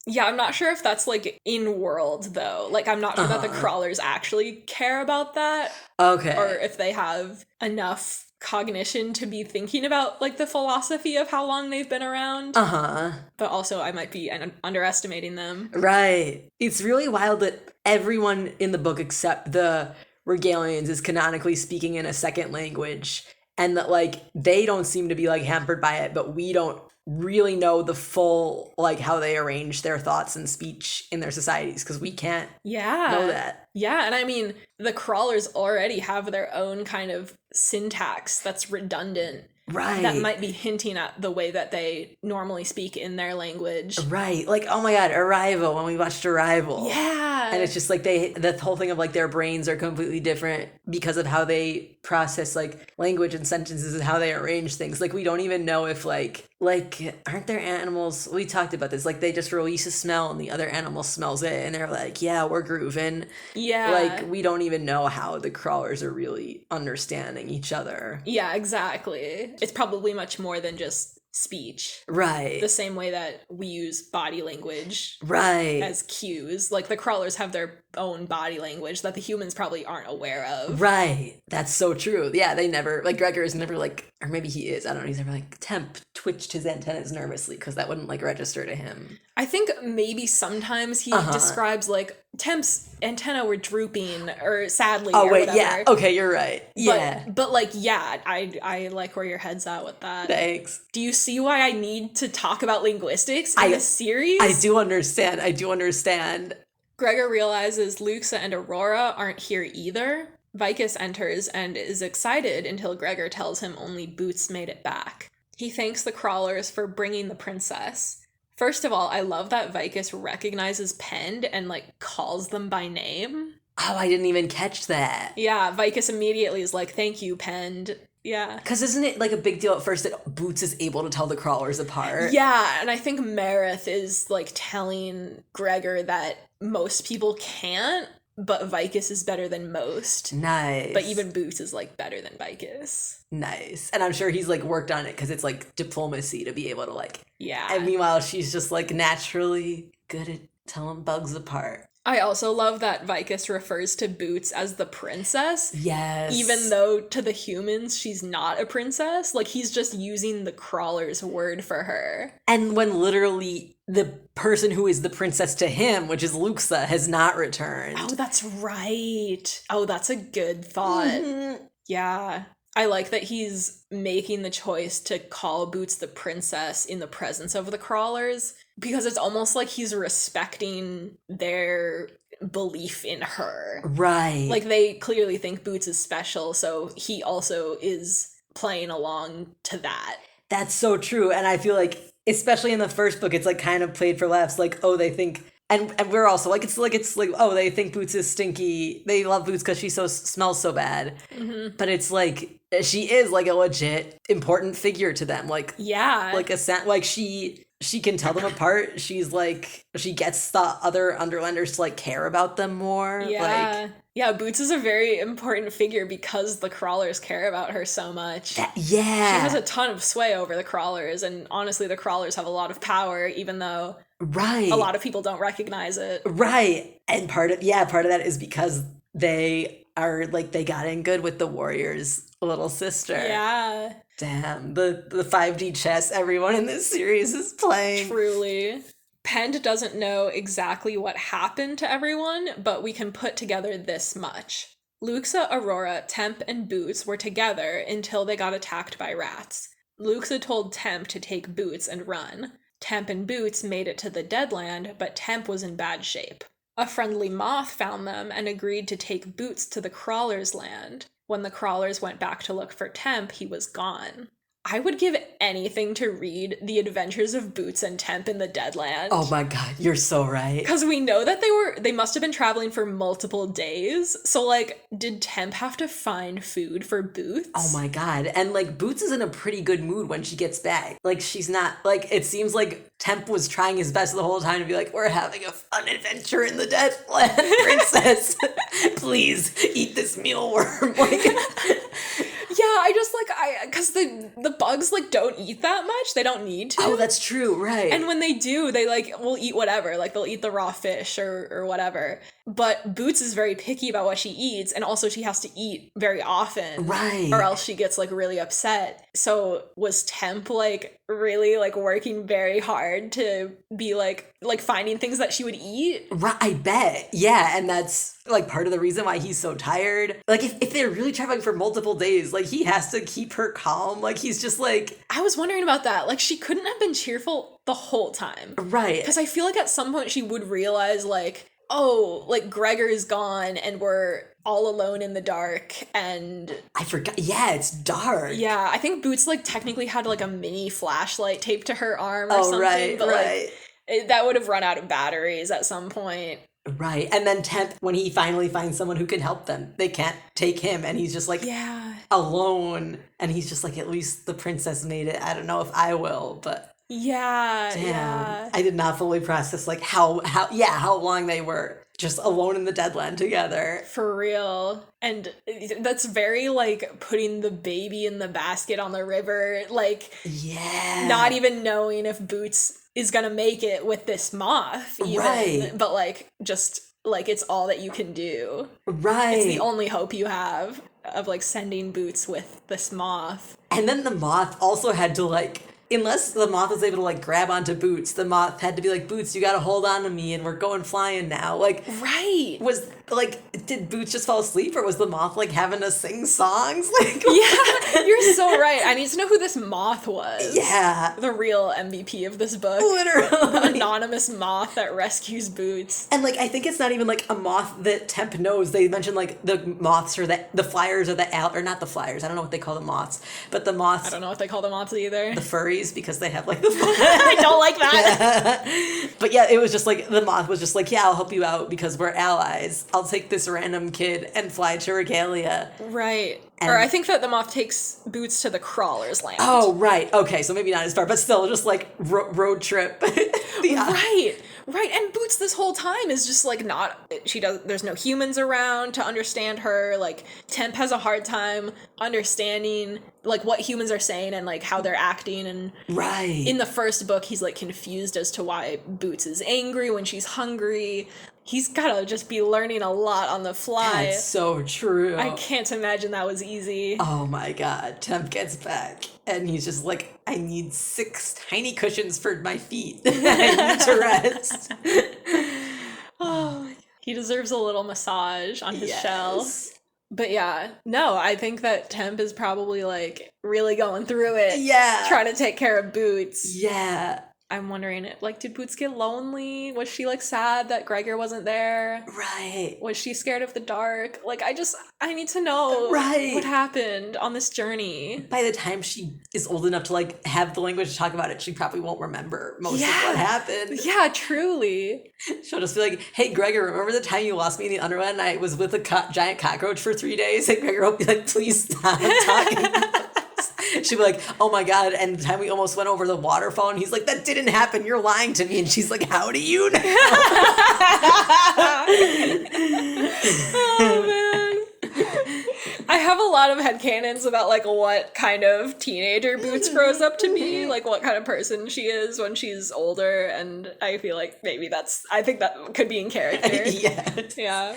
Yeah, I'm not sure if that's, in world, though. I'm not sure that the crawlers actually care about that. Okay. Or if they have enough cognition to be thinking about, the philosophy of how long they've been around. But also, I might be underestimating them. Right. It's really wild that everyone in the book except the Regalians is canonically speaking in a second language. And that, they don't seem to be, hampered by it, but we don't really know the full how they arrange their thoughts and speech in their societies because we can't know that. Yeah, and I mean the crawlers already have their own kind of syntax that's redundant. Right. That might be hinting at the way that they normally speak in their language. Right. Oh my god, Arrival, when we watched Arrival. Yeah. And it's just the whole thing of their brains are completely different because of how they process language and sentences and how they arrange things. We don't even know if aren't there animals, we talked about this, they just release a smell and the other animal smells it and they're yeah, we're grooving. Yeah. We don't even know how the crawlers are really understanding each other. Yeah, exactly. It's probably much more than just speech. Right. The same way that we use body language. Right. As cues. The crawlers have their own body language that the humans probably aren't aware of. Right. That's so true. Yeah, they never, Gregor is never or maybe he is, I don't know, he's never Temp twitched his antennas nervously because that wouldn't register to him. I think maybe sometimes he describes Temp's antenna were drooping or sadly or whatever. Yeah. Okay, you're right. Yeah. But yeah, I like where your head's at with that. Thanks. Do you see why I need to talk about linguistics in this series? I do understand. Gregor realizes Luxa and Aurora aren't here either. Vicus enters and is excited until Gregor tells him only Boots made it back. He thanks the crawlers for bringing the princess. First of all, I love that Vicus recognizes Pend and calls them by name. Oh, I didn't even catch that. Yeah, Vicus immediately is thank you, Pend. Yeah. Because isn't it a big deal at first that Boots is able to tell the crawlers apart? Yeah, and I think Marith is telling Gregor that most people can't, but Vicus is better than most. Nice. But even Boots is better than Vicus. Nice. And I'm sure he's worked on it because it's diplomacy to be able to Yeah. And meanwhile she's just naturally good at telling bugs apart. I also love that Vicus refers to Boots as the princess. Yes. Even though to the humans she's not a princess. He's just using the crawler's word for her. And when literally the person who is the princess to him, which is Luxa, has not returned. Oh, that's right. Oh, that's a good thought. Mm-hmm. Yeah. I like that he's making the choice to call Boots the princess in the presence of the crawlers, because it's almost like he's respecting their belief in her. Right. They clearly think Boots is special, so he also is playing along to that. That's so true. And I feel especially in the first book, it's kind of played for laughs. Oh, they think, and we're also oh, they think Boots is stinky. They love Boots because she smells so bad. Mm-hmm. But it's she is a legit important figure to them. Yeah. she she can tell them apart. She's like, she gets the other Underlanders to like care about them more. Yeah. Like, yeah, Boots is a very important figure because the crawlers care about her so much. yeah. She has a ton of sway over the crawlers, and honestly, the crawlers have a lot of power, even though Right. a lot of people don't recognize it. Right. And part of that is because they are like, they got in good with the Warriors' little sister. Yeah. Damn, the 5D chess everyone in this series is playing. Truly. Pend doesn't know exactly what happened to everyone, but we can put together this much. Luxa, Aurora, Temp, and Boots were together until they got attacked by rats. Luxa told Temp to take Boots and run. Temp and Boots made it to the Deadland, but Temp was in bad shape. A friendly moth found them and agreed to take Boots to the Crawlers' land. When the Crawlers went back to look for Temp, he was gone. I would give anything to read The Adventures of Boots and Temp in the Deadland. Oh my god, you're so right. Because we know that they must have been traveling for multiple days. So, like, did Temp have to find food for Boots? Oh my god. And like, Boots is in a pretty good mood when she gets back. Like, she's not, like, it seems like Temp was trying his best the whole time to be like, we're having a fun adventure in the Deadland, princess. Please eat this mealworm. Like, Yeah, because the bugs, like, don't eat that much. They don't need to. oh, that's true, right. And when they do, they, like, will eat whatever. Like, they'll eat the raw fish or whatever. But Boots is very picky about what she eats, and also she has to eat very often. Right. Or else she gets, like, really upset. So was Temp, like, really, like, working very hard to be, like finding things that she would eat? Right, I bet. Yeah, and that's, like, part of the reason why he's so tired. Like, if they're really traveling for multiple days, like, he has to keep her calm. Like, he's just, like... I was wondering about that. Like, she couldn't have been cheerful the whole time. Right. Because I feel like at some point she would realize, like, oh, like, Gregor is gone and we're all alone in the dark, and... I forgot. Yeah, it's dark. Yeah, I think Boots, like, technically had, like, a mini flashlight taped to her arm or something. Right, but, right. Like, that would have run out of batteries at some point. Right. And then Temp, when he finally finds someone who can help them, they can't take him, and he's just, like, Yeah. alone. And he's just like, at least the princess made it. I don't know if I will, but... Yeah, Damn. yeah. I did not fully process, like, how long they were just alone in the Deadland together. For real. And that's very, like, putting the baby in the basket on the river, like, Yeah. not even knowing if Boots is gonna make it with this moth, even. Right. But, like, just, like, it's all that you can do. Right. It's the only hope you have of, like, sending Boots with this moth. And then the moth also had to, like... Unless the moth was able to, like, grab onto Boots, the moth had to be like, Boots, you gotta hold on to me and we're going flying now. Like, Right. was, like, did Boots just fall asleep, or was the moth, like, having to sing songs? Like, Yeah, you're so right. I need to know who this moth was. yeah. The real MVP of this book. Literally. Anonymous moth that rescues Boots. And, like, I think it's not even, like, a moth that Temp knows. They mentioned, like, the moths or the flyers or or not the flyers. I don't know what they call the moths. But the moths. I don't know what they call the moths either. The furries, because they have, like, the I don't like that. Yeah. But yeah, it was just like, the moth was just like, yeah, I'll help you out because we're allies. I'll take this random kid and fly to Regalia. Right. And- Or I think that the moth takes Boots to the Crawlers' land. Oh, right. Okay, so maybe not as far, but still, just like road trip. Right. And Boots this whole time is just like there's no humans around to understand her. Like, Temp has a hard time understanding like what humans are saying and like how they're acting. And Right. in the first book, he's like confused as to why Boots is angry when she's hungry. He's gotta just be learning a lot on the fly. That's so true. I can't imagine that was easy. Oh my god. Temp gets back and he's just like, I need 6 tiny cushions for my feet. I need to rest. Oh, he deserves a little massage on his Yes. shell. But yeah, no, I think that Temp is probably like really going through it. Yeah. Trying to take care of Boots. Yeah. I'm wondering, like, did Boots get lonely? Was she like sad that Gregor wasn't there? Right. Was she scared of the dark? Like, I need to know Right. what happened on this journey. By the time she is old enough to like have the language to talk about it, she probably won't remember most of what happened. Yeah, truly. She'll just be like, hey, Gregor, remember the time you lost me in the Underland and I was with a giant cockroach for 3 days? And Gregor will be like, please stop talking about this. She'll be like, oh my god, and the time we almost went over the waterfall, and he's like, that didn't happen, you're lying to me. And she's like, how do you know? Oh man. I have a lot of headcanons about like what kind of teenager Boots grows up to be, like what kind of person she is when she's older, and I feel like maybe I think that could be in character. Yeah.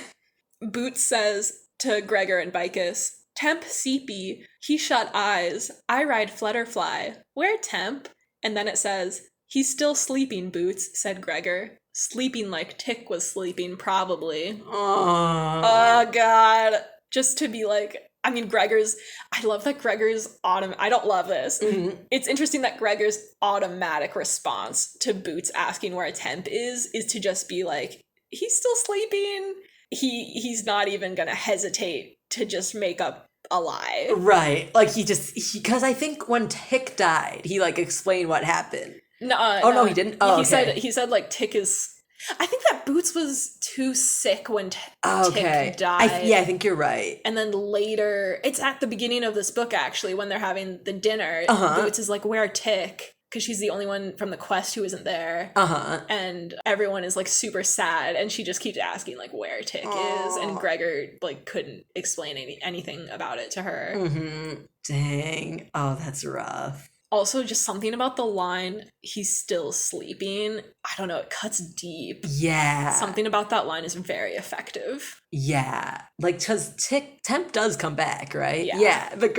Boots says to Gregor and Vicus, Temp Seepy, he shut eyes, I ride Flutterfly. Where Temp? And then it says, he's still sleeping, Boots, said Gregor. Sleeping like Tick was sleeping, probably. Oh, God. Just to be like, I mean, I love that Gregor's I don't love this. Mm-hmm. It's interesting that Gregor's automatic response to Boots asking where Temp is to just be like, he's still sleeping. He's not even gonna hesitate to just make up a lie. Right. Like because I think when Tick died, he like explained what happened. No, he didn't. Oh, he said like Tick is. I think that Boots was too sick when Tick died. I think you're right. And then later, it's at the beginning of this book actually when they're having the dinner. Boots is like, "Where Tick?" Because she's the only one from the quest who isn't there. And everyone is like super sad, and she just keeps asking like where Tick is, and Gregor like couldn't explain anything about it to her. Mm-hmm. Dang. Oh, that's rough. Also, just something about the line, he's still sleeping. I don't know, it cuts deep. Yeah. Something about that line is very effective. Yeah. Like, because Temp does come back, right? Yeah. But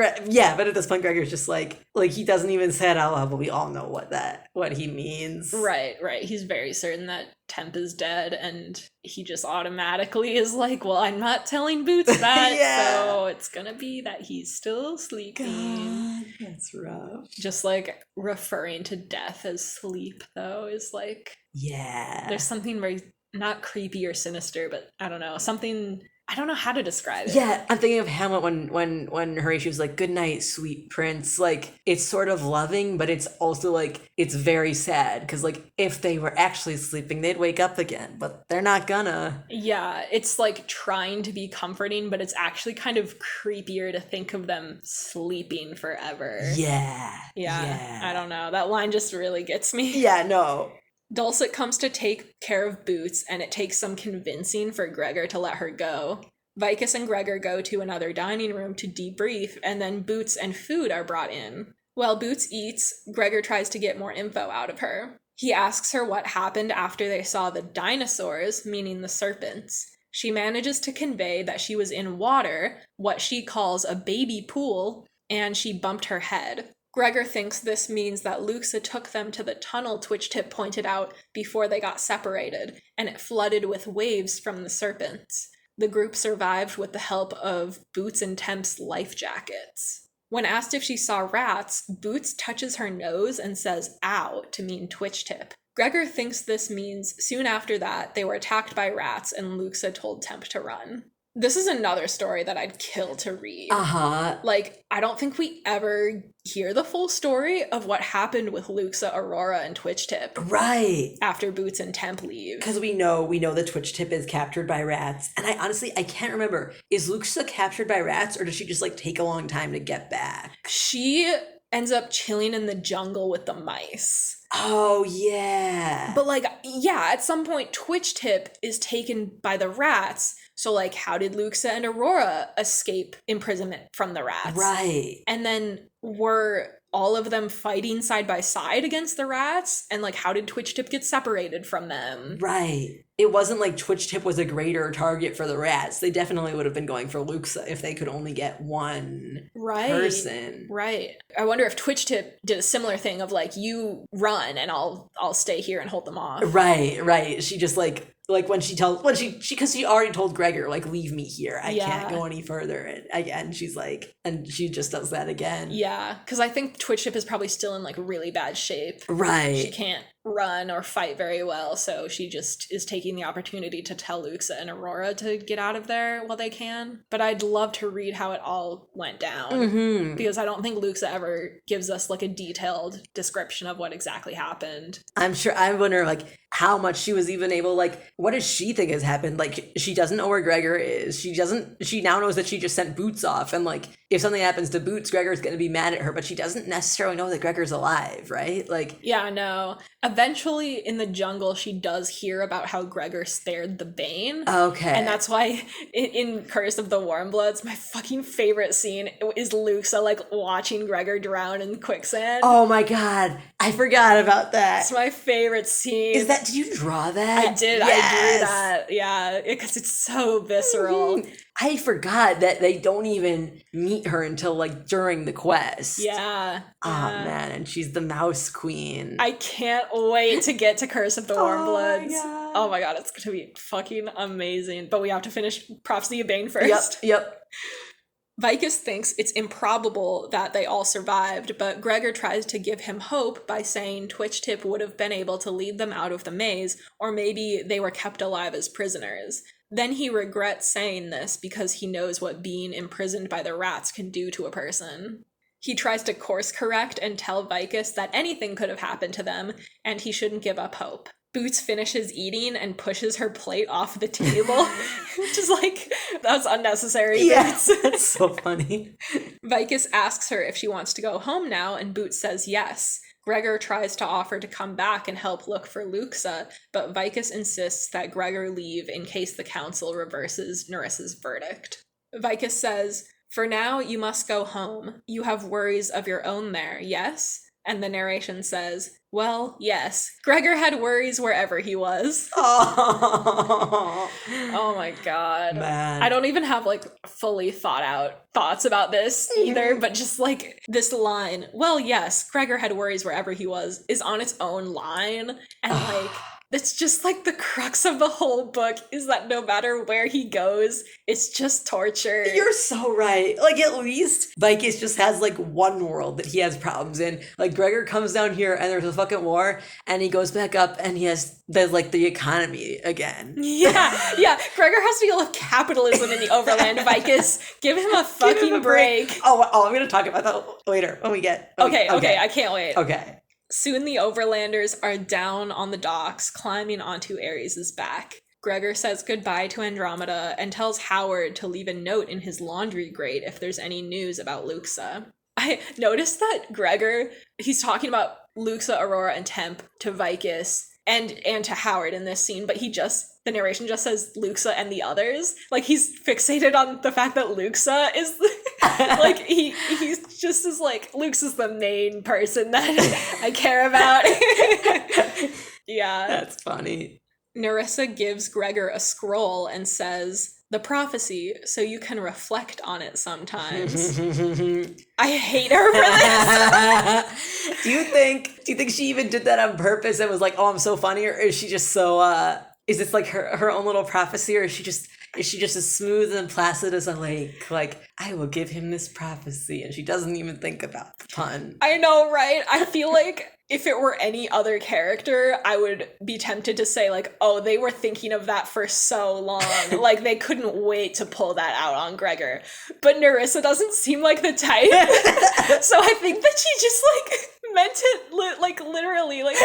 at this point, Gregor's just like he doesn't even say it out loud, but we all know what he means. Right. He's very certain that Temp is dead, and he just automatically is like, well, I'm not telling Boots that, so it's gonna be that he's still sleeping. God, that's rough. Just like referring to death as sleep, though, is like, there's something very not creepy or sinister, but I don't know, something. I don't know how to describe it. Yeah, I'm thinking of Hamlet when Horatio's like, good night, sweet prince. Like, it's sort of loving, but it's also like, it's very sad. Because like, if they were actually sleeping, they'd wake up again, but they're not gonna. Yeah, it's like trying to be comforting, but it's actually kind of creepier to think of them sleeping forever. Yeah. I don't know. That line just really gets me. Yeah, no. Dulcet comes to take care of Boots, and it takes some convincing for Gregor to let her go. Vicus and Gregor go to another dining room to debrief, and then Boots and food are brought in. While Boots eats, Gregor tries to get more info out of her. He asks her what happened after they saw the dinosaurs, meaning the serpents. She manages to convey that she was in water, what she calls a baby pool, and she bumped her head. Gregor thinks this means that Luxa took them to the tunnel Twitchtip pointed out before they got separated, and it flooded with waves from the serpents. The group survived with the help of Boots and Temp's life jackets. When asked if she saw rats, Boots touches her nose and says ow to mean Twitchtip. Gregor thinks this means soon after that they were attacked by rats and Luxa told Temp to run. This is another story that I'd kill to read. Like, I don't think we ever hear the full story of what happened with Luxa, Aurora, and Twitchtip. Right. After Boots and Temp leave. Because we know that Twitchtip is captured by rats. And I can't remember. Is Luxa captured by rats, or does she just, like, take a long time to get back? She ends up chilling in the jungle with the mice. Oh, yeah. But, like, yeah, at some point, Twitchtip is taken by the rats. So, like, how did Luxa and Aurora escape imprisonment from the rats? Right. And then were all of them fighting side by side against the rats? And, like, how did Twitchtip get separated from them? Right. It wasn't like Twitchtip was a greater target for the rats. They definitely would have been going for Luxa if they could only get one person. Right. I wonder if Twitchtip did a similar thing of, like, you run and I'll stay here and hold them off. Right. She just, like when she already told Gregor, like, leave me here. I can't go any further. And she's like, and she just does that again. Yeah, because I think Twitchtip is probably still in, like, really bad shape. Right. She can't run or fight very well, so she just is taking the opportunity to tell Luxa and Aurora to get out of there while they can. But I'd love to read how it all went down, because I don't think Luxa ever gives us, like, a detailed description of what exactly happened. I'm sure. I wonder, like, how much she was even able, like, what does she think has happened? Like, she doesn't know where Gregor is. She now knows that she just sent Boots off. And, like, if something happens to Boots, Gregor's going to be mad at her, but she doesn't necessarily know that Gregor's alive, right? Like, yeah, no. Eventually, in the jungle, she does hear about how Gregor spared the Bane. Okay. And that's why in Curse of the Warmbloods, my fucking favorite scene is Luxa, like, watching Gregor drown in quicksand. Oh my god. I forgot about that. It's my favorite scene. Did you draw that? I did. Yes. I drew that. Yeah, because it's so visceral. I forgot that they don't even meet her until, like, during the quest. Yeah. Oh, man, and she's the Mouse Queen. I can't wait to get to Curse of the Warmbloods. Oh my god, it's gonna be fucking amazing. But we have to finish Prophecy of Bane first. Yep. Vicus thinks it's improbable that they all survived, but Gregor tries to give him hope by saying Twitch Tip would have been able to lead them out of the maze, or maybe they were kept alive as prisoners. Then he regrets saying this because he knows what being imprisoned by the rats can do to a person. He tries to course correct and tell Vicus that anything could have happened to them, and he shouldn't give up hope. Boots finishes eating and pushes her plate off the table, which is like, that's unnecessary. Yeah, Boots. that's so funny. Vicus asks her if she wants to go home now, and Boots says yes. Gregor tries to offer to come back and help look for Luxa, but Vicus insists that Gregor leave in case the council reverses Nerissa's verdict. Vicus says, "For now, you must go home. You have worries of your own there, yes?" And the narration says, "Well, yes. Gregor had worries wherever he was." Oh my god. Man. I don't even have, like, fully thought out thoughts about this either, but just, like, this line, "Well, yes, Gregor had worries wherever he was," is on its own line, and, like, it's just, like, the crux of the whole book is that no matter where he goes, it's just torture. You're so right. Like, at least Vicus just has, like, one world that he has problems in. Like, Gregor comes down here and there's a fucking war, and he goes back up and he has the economy again. Yeah. Gregor has to deal with capitalism in the Overland. Vicus, give him a fucking break. Oh, I'm gonna talk about that later when we get. Okay, I can't wait. Okay. Soon the Overlanders are down on the docks, climbing onto Ares' back. Gregor says goodbye to Andromeda and tells Howard to leave a note in his laundry grate if there's any news about Luxa. I noticed that Gregor, he's talking about Luxa, Aurora, and Temp to Vicus and to Howard in this scene, but the narration just says Luxa and the others. Like, he's fixated on the fact that Luxa is like, he's just is like, Luxa's the main person that I care about. Yeah. That's funny. Nerissa gives Gregor a scroll and says, "The prophecy, so you can reflect on it sometimes." I hate her for this. Do you think she even did that on purpose and was like, "Oh, I'm so funny," or is she just so is this like her own little prophecy, or is she just as smooth and placid as a lake? Like, I will give him this prophecy, and she doesn't even think about the pun. I know, right? I feel like if it were any other character, I would be tempted to say, like, oh, they were thinking of that for so long. Like, they couldn't wait to pull that out on Gregor. But Nerissa doesn't seem like the type. So I think that she just, like, meant it, like, literally. Like,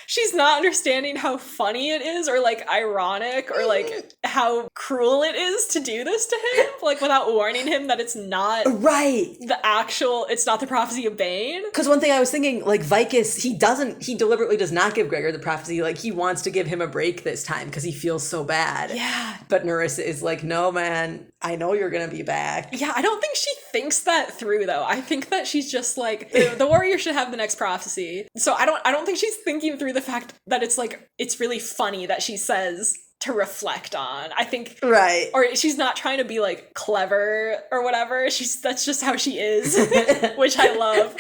she's not understanding how funny it is, or, like, ironic, or, like, how cruel it is to do this to him. Like, without warning him that it's not right. It's not the Prophecy of Bane. Because one thing I was thinking, like, Vicus, he deliberately does not give Gregor the prophecy. Like, he wants to give him a break this time because he feels so bad. Yeah. But Nerissa is like, no, man, I know you're going to be back. Yeah, I don't think she thinks that through, though. I think that she's just like, the warrior should have the next prophecy. So I don't think she's thinking through the fact that it's like, it's really funny that she says to reflect on. I think, right. Or she's not trying to be like clever or whatever. That's just how she is, which I love.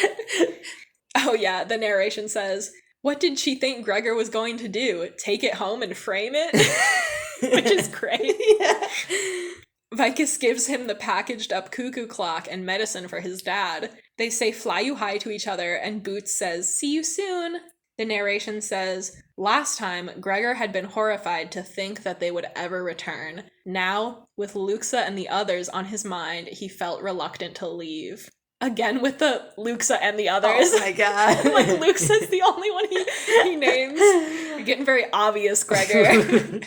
Oh yeah, the narration says, "What did she think Gregor was going to do? Take it home and frame it?" Which is great. Yeah. Vicus gives him the packaged up cuckoo clock and medicine for his dad. They say fly you high to each other, and Boots says, "See you soon." The narration says, "Last time, Gregor had been horrified to think that they would ever return. Now, with Luxa and the others on his mind, he felt reluctant to leave." Again with the Luxa and the others. Oh my god. Like, Luxa's the only one he names. Getting very obvious, Gregor.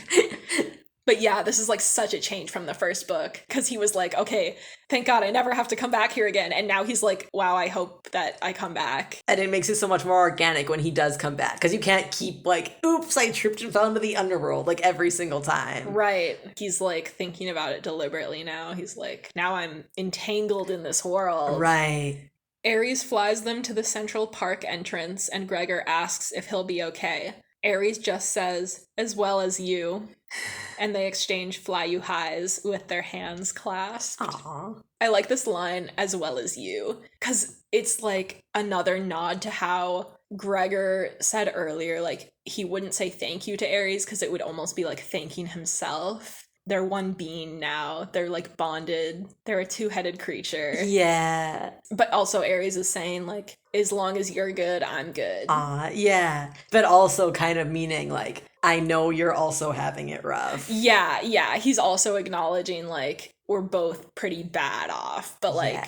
But yeah, this is like such a change from the first book, because he was like, okay, thank God I never have to come back here again. And now he's like, wow, I hope that I come back. And it makes it so much more organic when he does come back, because you can't keep like, oops, I tripped and fell into the underworld like every single time. Right. He's like thinking about it deliberately now. He's like, now I'm entangled in this world. Right. Ares flies them to the Central Park entrance, and Gregor asks if he'll be okay. Ares just says, as well as you. And they exchange fly you highs with their hands clasped. Aww. I like this line, as well as you, because it's like another nod to how Gregor said earlier, like, he wouldn't say thank you to Ares because it would almost be like thanking himself. They're one being now. They're like bonded. They're a two-headed creature. Yeah. But also Ares is saying like, as long as you're good, I'm good. Yeah. But also kind of meaning like, I know you're also having it rough. Yeah. He's also acknowledging like, we're both pretty bad off, but like,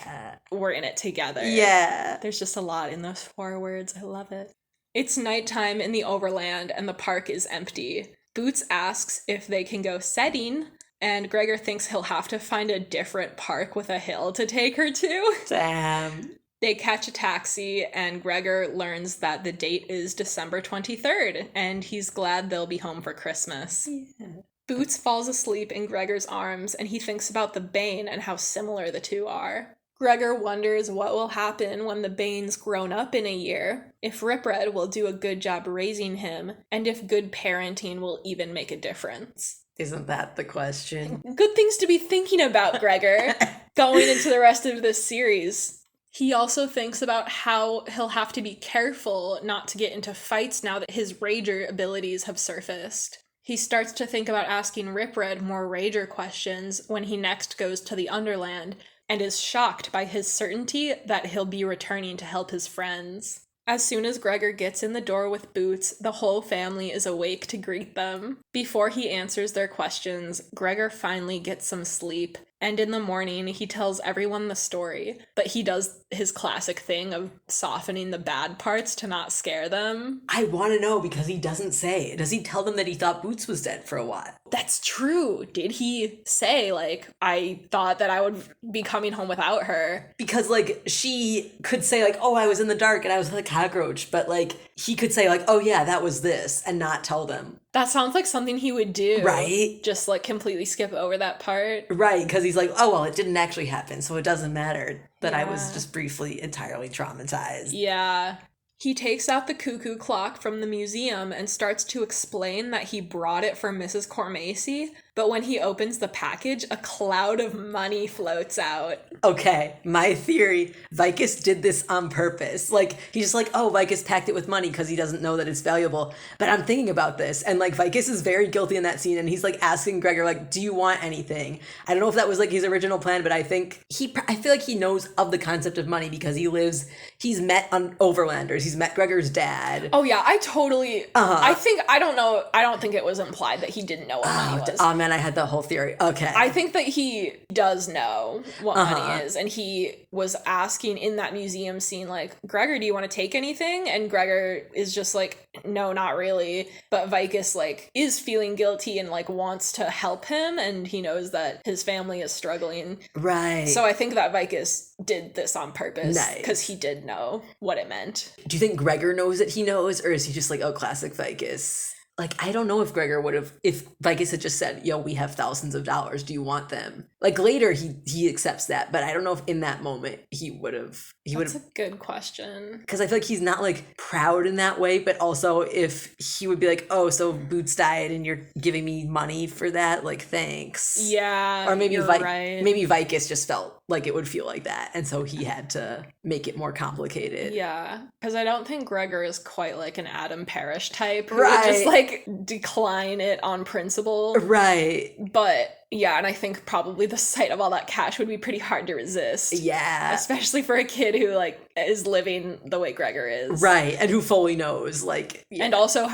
we're in it together. Yeah. There's just a lot in those 4 words. I love it. It's nighttime in the Overland and the park is empty. Boots asks if they can go setting, and Gregor thinks he'll have to find a different park with a hill to take her to. Damn. They catch a taxi, and Gregor learns that the date is December 23rd, and he's glad they'll be home for Christmas. Yeah. Boots falls asleep in Gregor's arms, and he thinks about the Bane and how similar the two are. Gregor wonders what will happen when the Bane's grown up in a year, if Rip Red will do a good job raising him, and if good parenting will even make a difference. Isn't that the question? Good things to be thinking about, Gregor, going into the rest of this series. He also thinks about how he'll have to be careful not to get into fights now that his Rager abilities have surfaced. He starts to think about asking Rip Red more Rager questions when he next goes to the Underland, and is shocked by his certainty that he'll be returning to help his friends. As soon as Gregor gets in the door with Boots, the whole family is awake to greet them. Before he answers their questions, Gregor finally gets some sleep, and in the morning he tells everyone the story, but he does his classic thing of softening the bad parts to not scare them. I want to know, because he doesn't say. Does he tell them that he thought Boots was dead for a while? That's true. Did he say, like, I thought that I would be coming home without her? Because, like, she could say, like, oh, I was in the dark and I was like a cockroach, but, like, he could say, like, oh, yeah, that was this, and not tell them. That sounds like something he would do. Right? Just, like, completely skip over that part. Right, because he's like, oh, well, it didn't actually happen, so it doesn't matter that I was just briefly entirely traumatized. Yeah. He takes out the cuckoo clock from the museum and starts to explain that he brought it for Mrs. Cormacy, but when he opens the package, a cloud of money floats out. Okay, my theory, Vicus did this on purpose. Like, he's just like, oh, Vicus packed it with money because he doesn't know that it's valuable. But I'm thinking about this, and, like, Vicus is very guilty in that scene, and he's, like, asking Gregor, like, do you want anything? I don't know if that was, like, his original plan, but I think I feel like he knows of the concept of money because he's met on Overlanders. He's met Gregor's dad. Oh, yeah, I totally, I don't think it was implied that he didn't know what money was. Oh, man, I had the whole theory. Okay. I think that he does know what money is, and he was asking in that museum scene, like, Gregor, do you want to take anything? And Gregor is just like, no, not really. But Vicus, like, is feeling guilty and, like, wants to help him, and he knows that his family is struggling. Right. So I think that Vicus did this on purpose. Nice. Because he did know what it meant. Do you think Gregor knows that he knows, or is he just like, oh, classic Vicus? Like, I don't know if Gregor would have, if Vicus had just said, yo, we have thousands of dollars, do you want them? Like, later he accepts that, but I don't know if in that moment he would have. That's a good question. Because I feel like he's not, like, proud in that way, but also if he would be like, oh, so Boots died and you're giving me money for that, like, thanks. Yeah, or maybe right. Maybe Vicus just felt like it would feel like that, and so he had to make it more complicated. Yeah, because I don't think Gregor is quite like an Adam Parrish type who right. would just, like, decline it on principle. Right. But yeah, and I think probably the sight of all that cash would be pretty hard to resist. Yeah. Especially for a kid who, like, is living the way Gregor is. Right, and who fully knows, like... Yeah. And also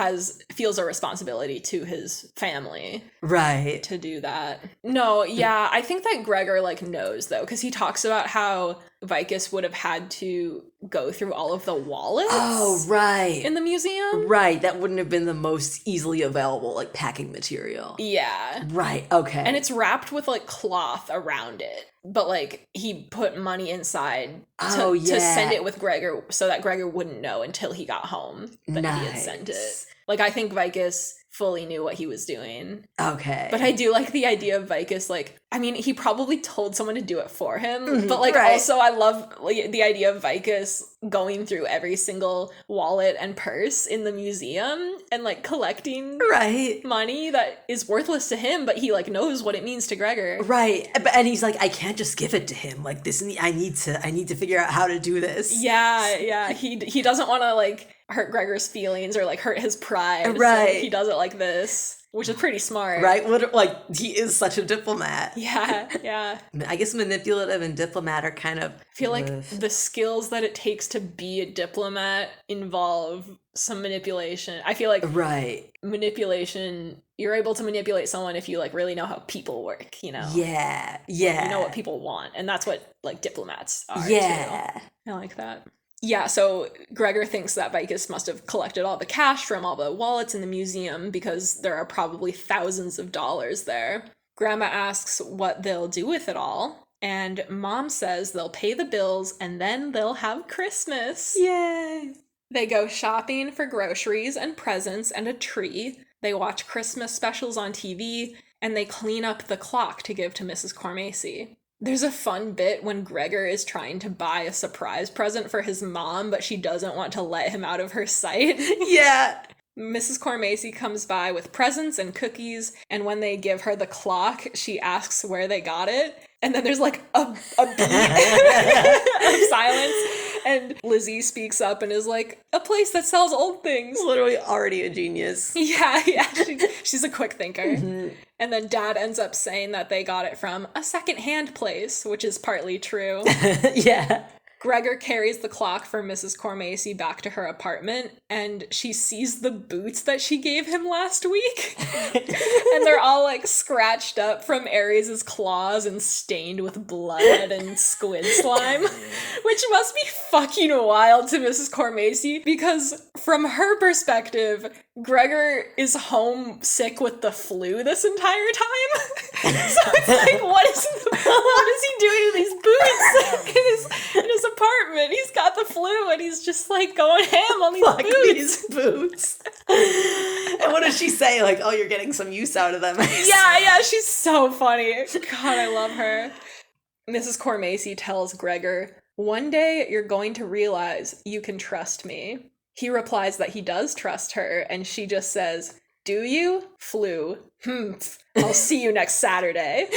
feels a responsibility to his family. Right. To do that. No, yeah, I think that Gregor, like, knows, though, because he talks about how Vicus would have had to go through all of the wallets. Oh, right. In the museum. Right, that wouldn't have been the most easily available, like, packing material. Yeah. Right, okay. And it's wrapped with, like, cloth around it. But, like, he put money inside to send it with Gregor so that Gregor wouldn't know until he got home that he had sent it. Like, I think Vicus fully knew what he was doing. Okay. But I do like the idea of Vicus, like, I mean, he probably told someone to do it for him, but, like, also I love like, the idea of Vicus going through every single wallet and purse in the museum and, like, collecting money that is worthless to him, but he, like, knows what it means to Gregor. Right. And he's like, I can't just give it to him. Like, this, I need to figure out how to do this. Yeah. He doesn't want to, like, hurt Gregor's feelings or, like, hurt his pride. Right. So he does it like this, which is pretty smart. Right? Like, he is such a diplomat. Yeah. I guess manipulative and diplomat are kind of... I feel like the skills that it takes to be a diplomat involve some manipulation. I feel like manipulation, you're able to manipulate someone if you, like, really know how people work, you know? Yeah. You know what people want, and that's what, like, diplomats are, too. I like that. Yeah, so Gregor thinks that Vicus must have collected all the cash from all the wallets in the museum because there are probably thousands of dollars there. Grandma asks what they'll do with it all, and Mom says they'll pay the bills and then they'll have Christmas. Yay! They go shopping for groceries and presents and a tree. They watch Christmas specials on TV, and they clean up the clock to give to Mrs. Cormacy. There's a fun bit when Gregor is trying to buy a surprise present for his mom, but she doesn't want to let him out of her sight. Yeah. Mrs. Cormacy comes by with presents and cookies, and when they give her the clock, she asks where they got it. And then there's, like, a beat of silence, and Lizzie speaks up and is like, a place that sells old things. Literally already a genius. Yeah, she's a quick thinker. Mm-hmm. And then Dad ends up saying that they got it from a secondhand place, which is partly true. Yeah. Gregor carries the clock for Mrs. Cormacy back to her apartment, and she sees the boots that she gave him last week. And they're all, like, scratched up from Aries' claws and stained with blood and squid slime, which must be fucking wild to Mrs. Cormacy, because from her perspective, Gregor is homesick with the flu this entire time. So it's like, what is he doing to these boots in his apartment? He's got the flu and he's just, like, going ham on these boots. And what does she say? Like, oh, you're getting some use out of them. Yeah, she's so funny. God, I love her. Mrs. Cormacy tells Gregor, one day you're going to realize you can trust me. He replies that he does trust her, and she just says, do you? Flu. I'll see you next Saturday.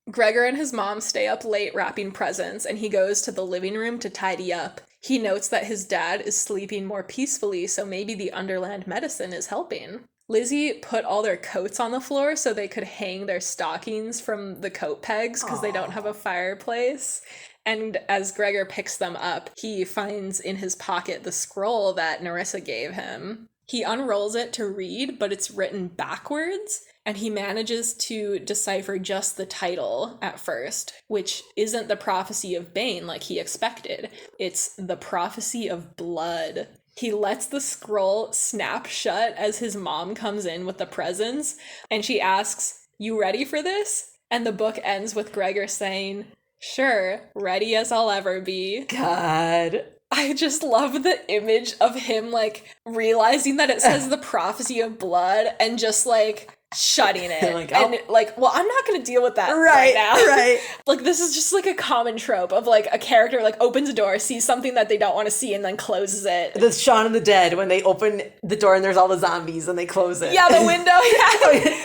Gregor and his mom stay up late wrapping presents, and he goes to the living room to tidy up. He notes that his dad is sleeping more peacefully, so maybe the Underland medicine is helping. Lizzie put all their coats on the floor so they could hang their stockings from the coat pegs because they don't have a fireplace. And as Gregor picks them up, he finds in his pocket the scroll that Nerissa gave him. He unrolls it to read, but it's written backwards, and he manages to decipher just the title at first, which isn't the Prophecy of Bane like he expected. It's the Prophecy of Blood. He lets the scroll snap shut as his mom comes in with the presents, and she asks, you ready for this? And the book ends with Gregor saying, sure, ready as I'll ever be. God. I just love the image of him, like, realizing that it says the Prophecy of Blood and just, like, shutting it. Like, and, like, well, I'm not gonna deal with that right now. Right. Like, this is just, like, a common trope of, like, a character, like, opens a door, sees something that they don't want to see, and then closes it. The Shaun of the Dead, when they open the door and there's all the zombies and they close it. Yeah, the window,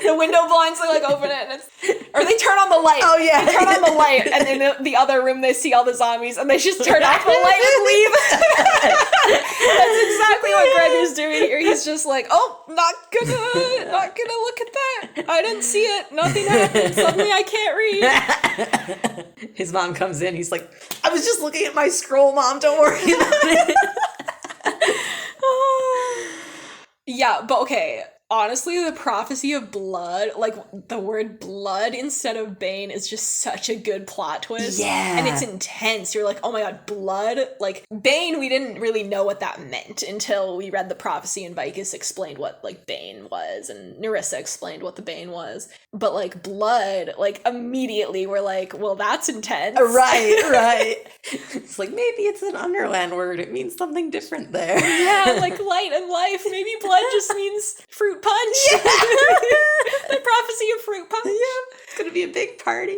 the window blinds, they, like, open it, and it's... Or they turn on the light. Oh, yeah. They turn on the light, and in the other room they see all the zombies, and they just turn off the light and leave. That's exactly what Gregor's doing here. He's just like, oh, not gonna look at that. I didn't see it. Nothing happened. Suddenly I can't read. His mom comes in. He's like, I was just looking at my scroll, Mom. Don't worry about it. Yeah, but okay. Honestly, the prophecy of blood, like the word blood instead of Bane, is just such a good plot twist. Yeah. And it's intense. You're like, oh my god, blood? Like, Bane, we didn't really know what that meant until we read the prophecy and Vicus explained what, like, Bane was, and Nerissa explained what the Bane was. But, like, blood, like, immediately we're like, well, that's intense. Right. It's like, maybe it's an Underland word. It means something different there. Yeah, like light and life. Maybe blood just means fruit punch. Yeah. The prophecy of fruit punch. Yeah, it's gonna be a big party.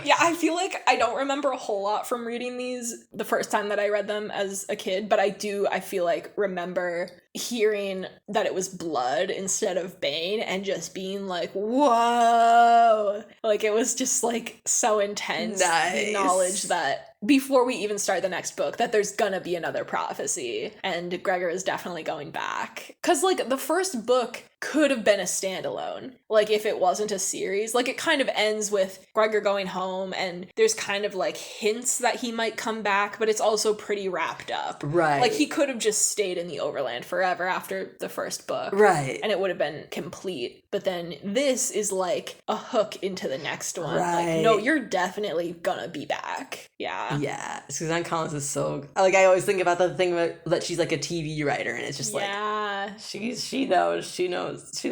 Yeah, I feel like I don't remember a whole lot from reading these the first time that I read them as a kid, but I feel like remember hearing that it was blood instead of Bane and just being like, whoa. Like, it was just like so intense. Nice. The knowledge that before we even start the next book that there's gonna be another prophecy, and Gregor is definitely going back. Because, like, the first book could have been a standalone, like, if it wasn't a series. Like, it kind of ends with Gregor going home, and there's kind of, like, hints that he might come back, but it's also pretty wrapped up. Right. Like, he could have just stayed in the Overland forever after the first book. Right. And it would have been complete. But then this is, like, a hook into the next one. Right. Like, no, you're definitely gonna be back. Yeah. Yeah, Suzanne Collins is so, like, I always think about the thing that she's like a TV writer, and it's just like, yeah, she knows, she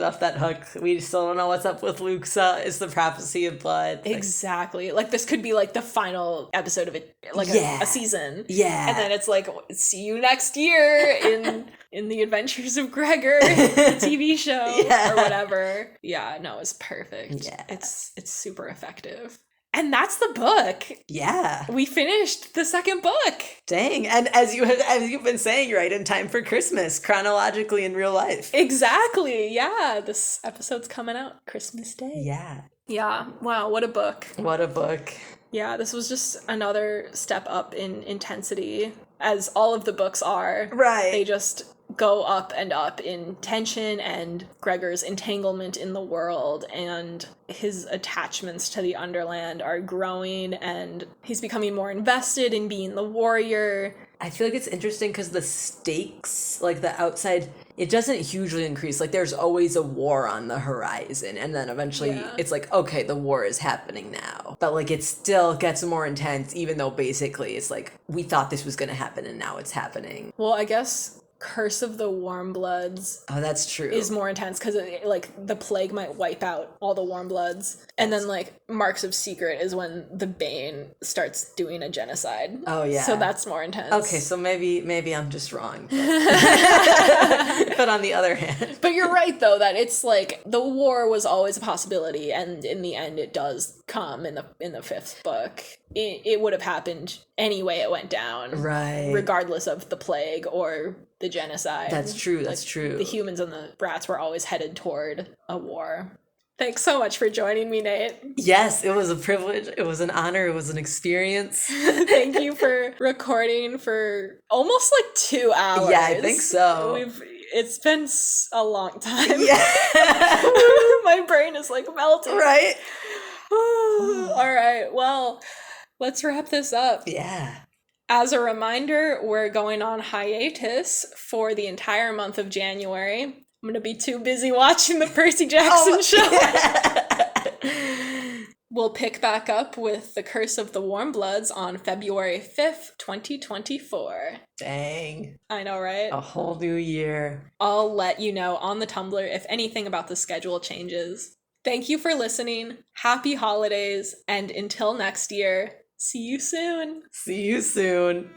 left that hook. We still don't know what's up with Luxa. It's the prophecy of blood. exactly. Like, this could be like the final episode of it, like Yeah. a season. Yeah. And then it's like, see you next year in the Adventures of Gregor, the TV show, Yeah. or whatever. Yeah, no, it's perfect. Yeah. It's super effective. And that's the book. Yeah. We finished the second book. Dang. And as you've been saying, right in time for Christmas, chronologically in real life. Exactly. Yeah, this episode's coming out Christmas Day. Yeah. Yeah. Wow, what a book. What a book. Yeah, this was just another step up in intensity, as all of the books are. Right. They just go up and up in tension and Gregor's entanglement in the world, and his attachments to the Underland are growing, and he's becoming more invested in being the warrior. I feel like it's interesting because the stakes, like the outside, it doesn't hugely increase. Like, there's always a war on the horizon, and then eventually it's like, okay, the war is happening now. But, like, it still gets more intense, even though basically it's like, we thought this was going to happen and now it's happening. Well, I guess Curse of the Warm Bloods Oh, that's true. is more intense because, like, the plague might wipe out all the Warm Bloods. And then, like, Marks of Secret is when the Bane starts doing a genocide. Oh, yeah. So that's more intense. Okay, so maybe I'm just wrong. But, but on the other hand. But you're right, though, that it's like the war was always a possibility, and in the end it does come in the fifth book. It would have happened any way it went down. Right. Regardless of the plague or the genocide. That's true, that's true. The humans and the brats were always headed toward a war. Thanks so much for joining me, Nate. Yes, it was a privilege. It was an honor. It was an experience. Thank you for recording for almost like 2 hours. Yeah, I think so. It's been a long time. Yeah. My brain is like melting. Right? All right, well, let's wrap this up. Yeah. As a reminder, we're going on hiatus for the entire month of January. I'm going to be too busy watching the Percy Jackson show. Yeah. We'll pick back up with The Curse of the Warm Bloods on February 5th, 2024. Dang. I know, right? A whole new year. I'll let you know on the Tumblr if anything about the schedule changes. Thank you for listening. Happy holidays, and until next year, see you soon. See you soon.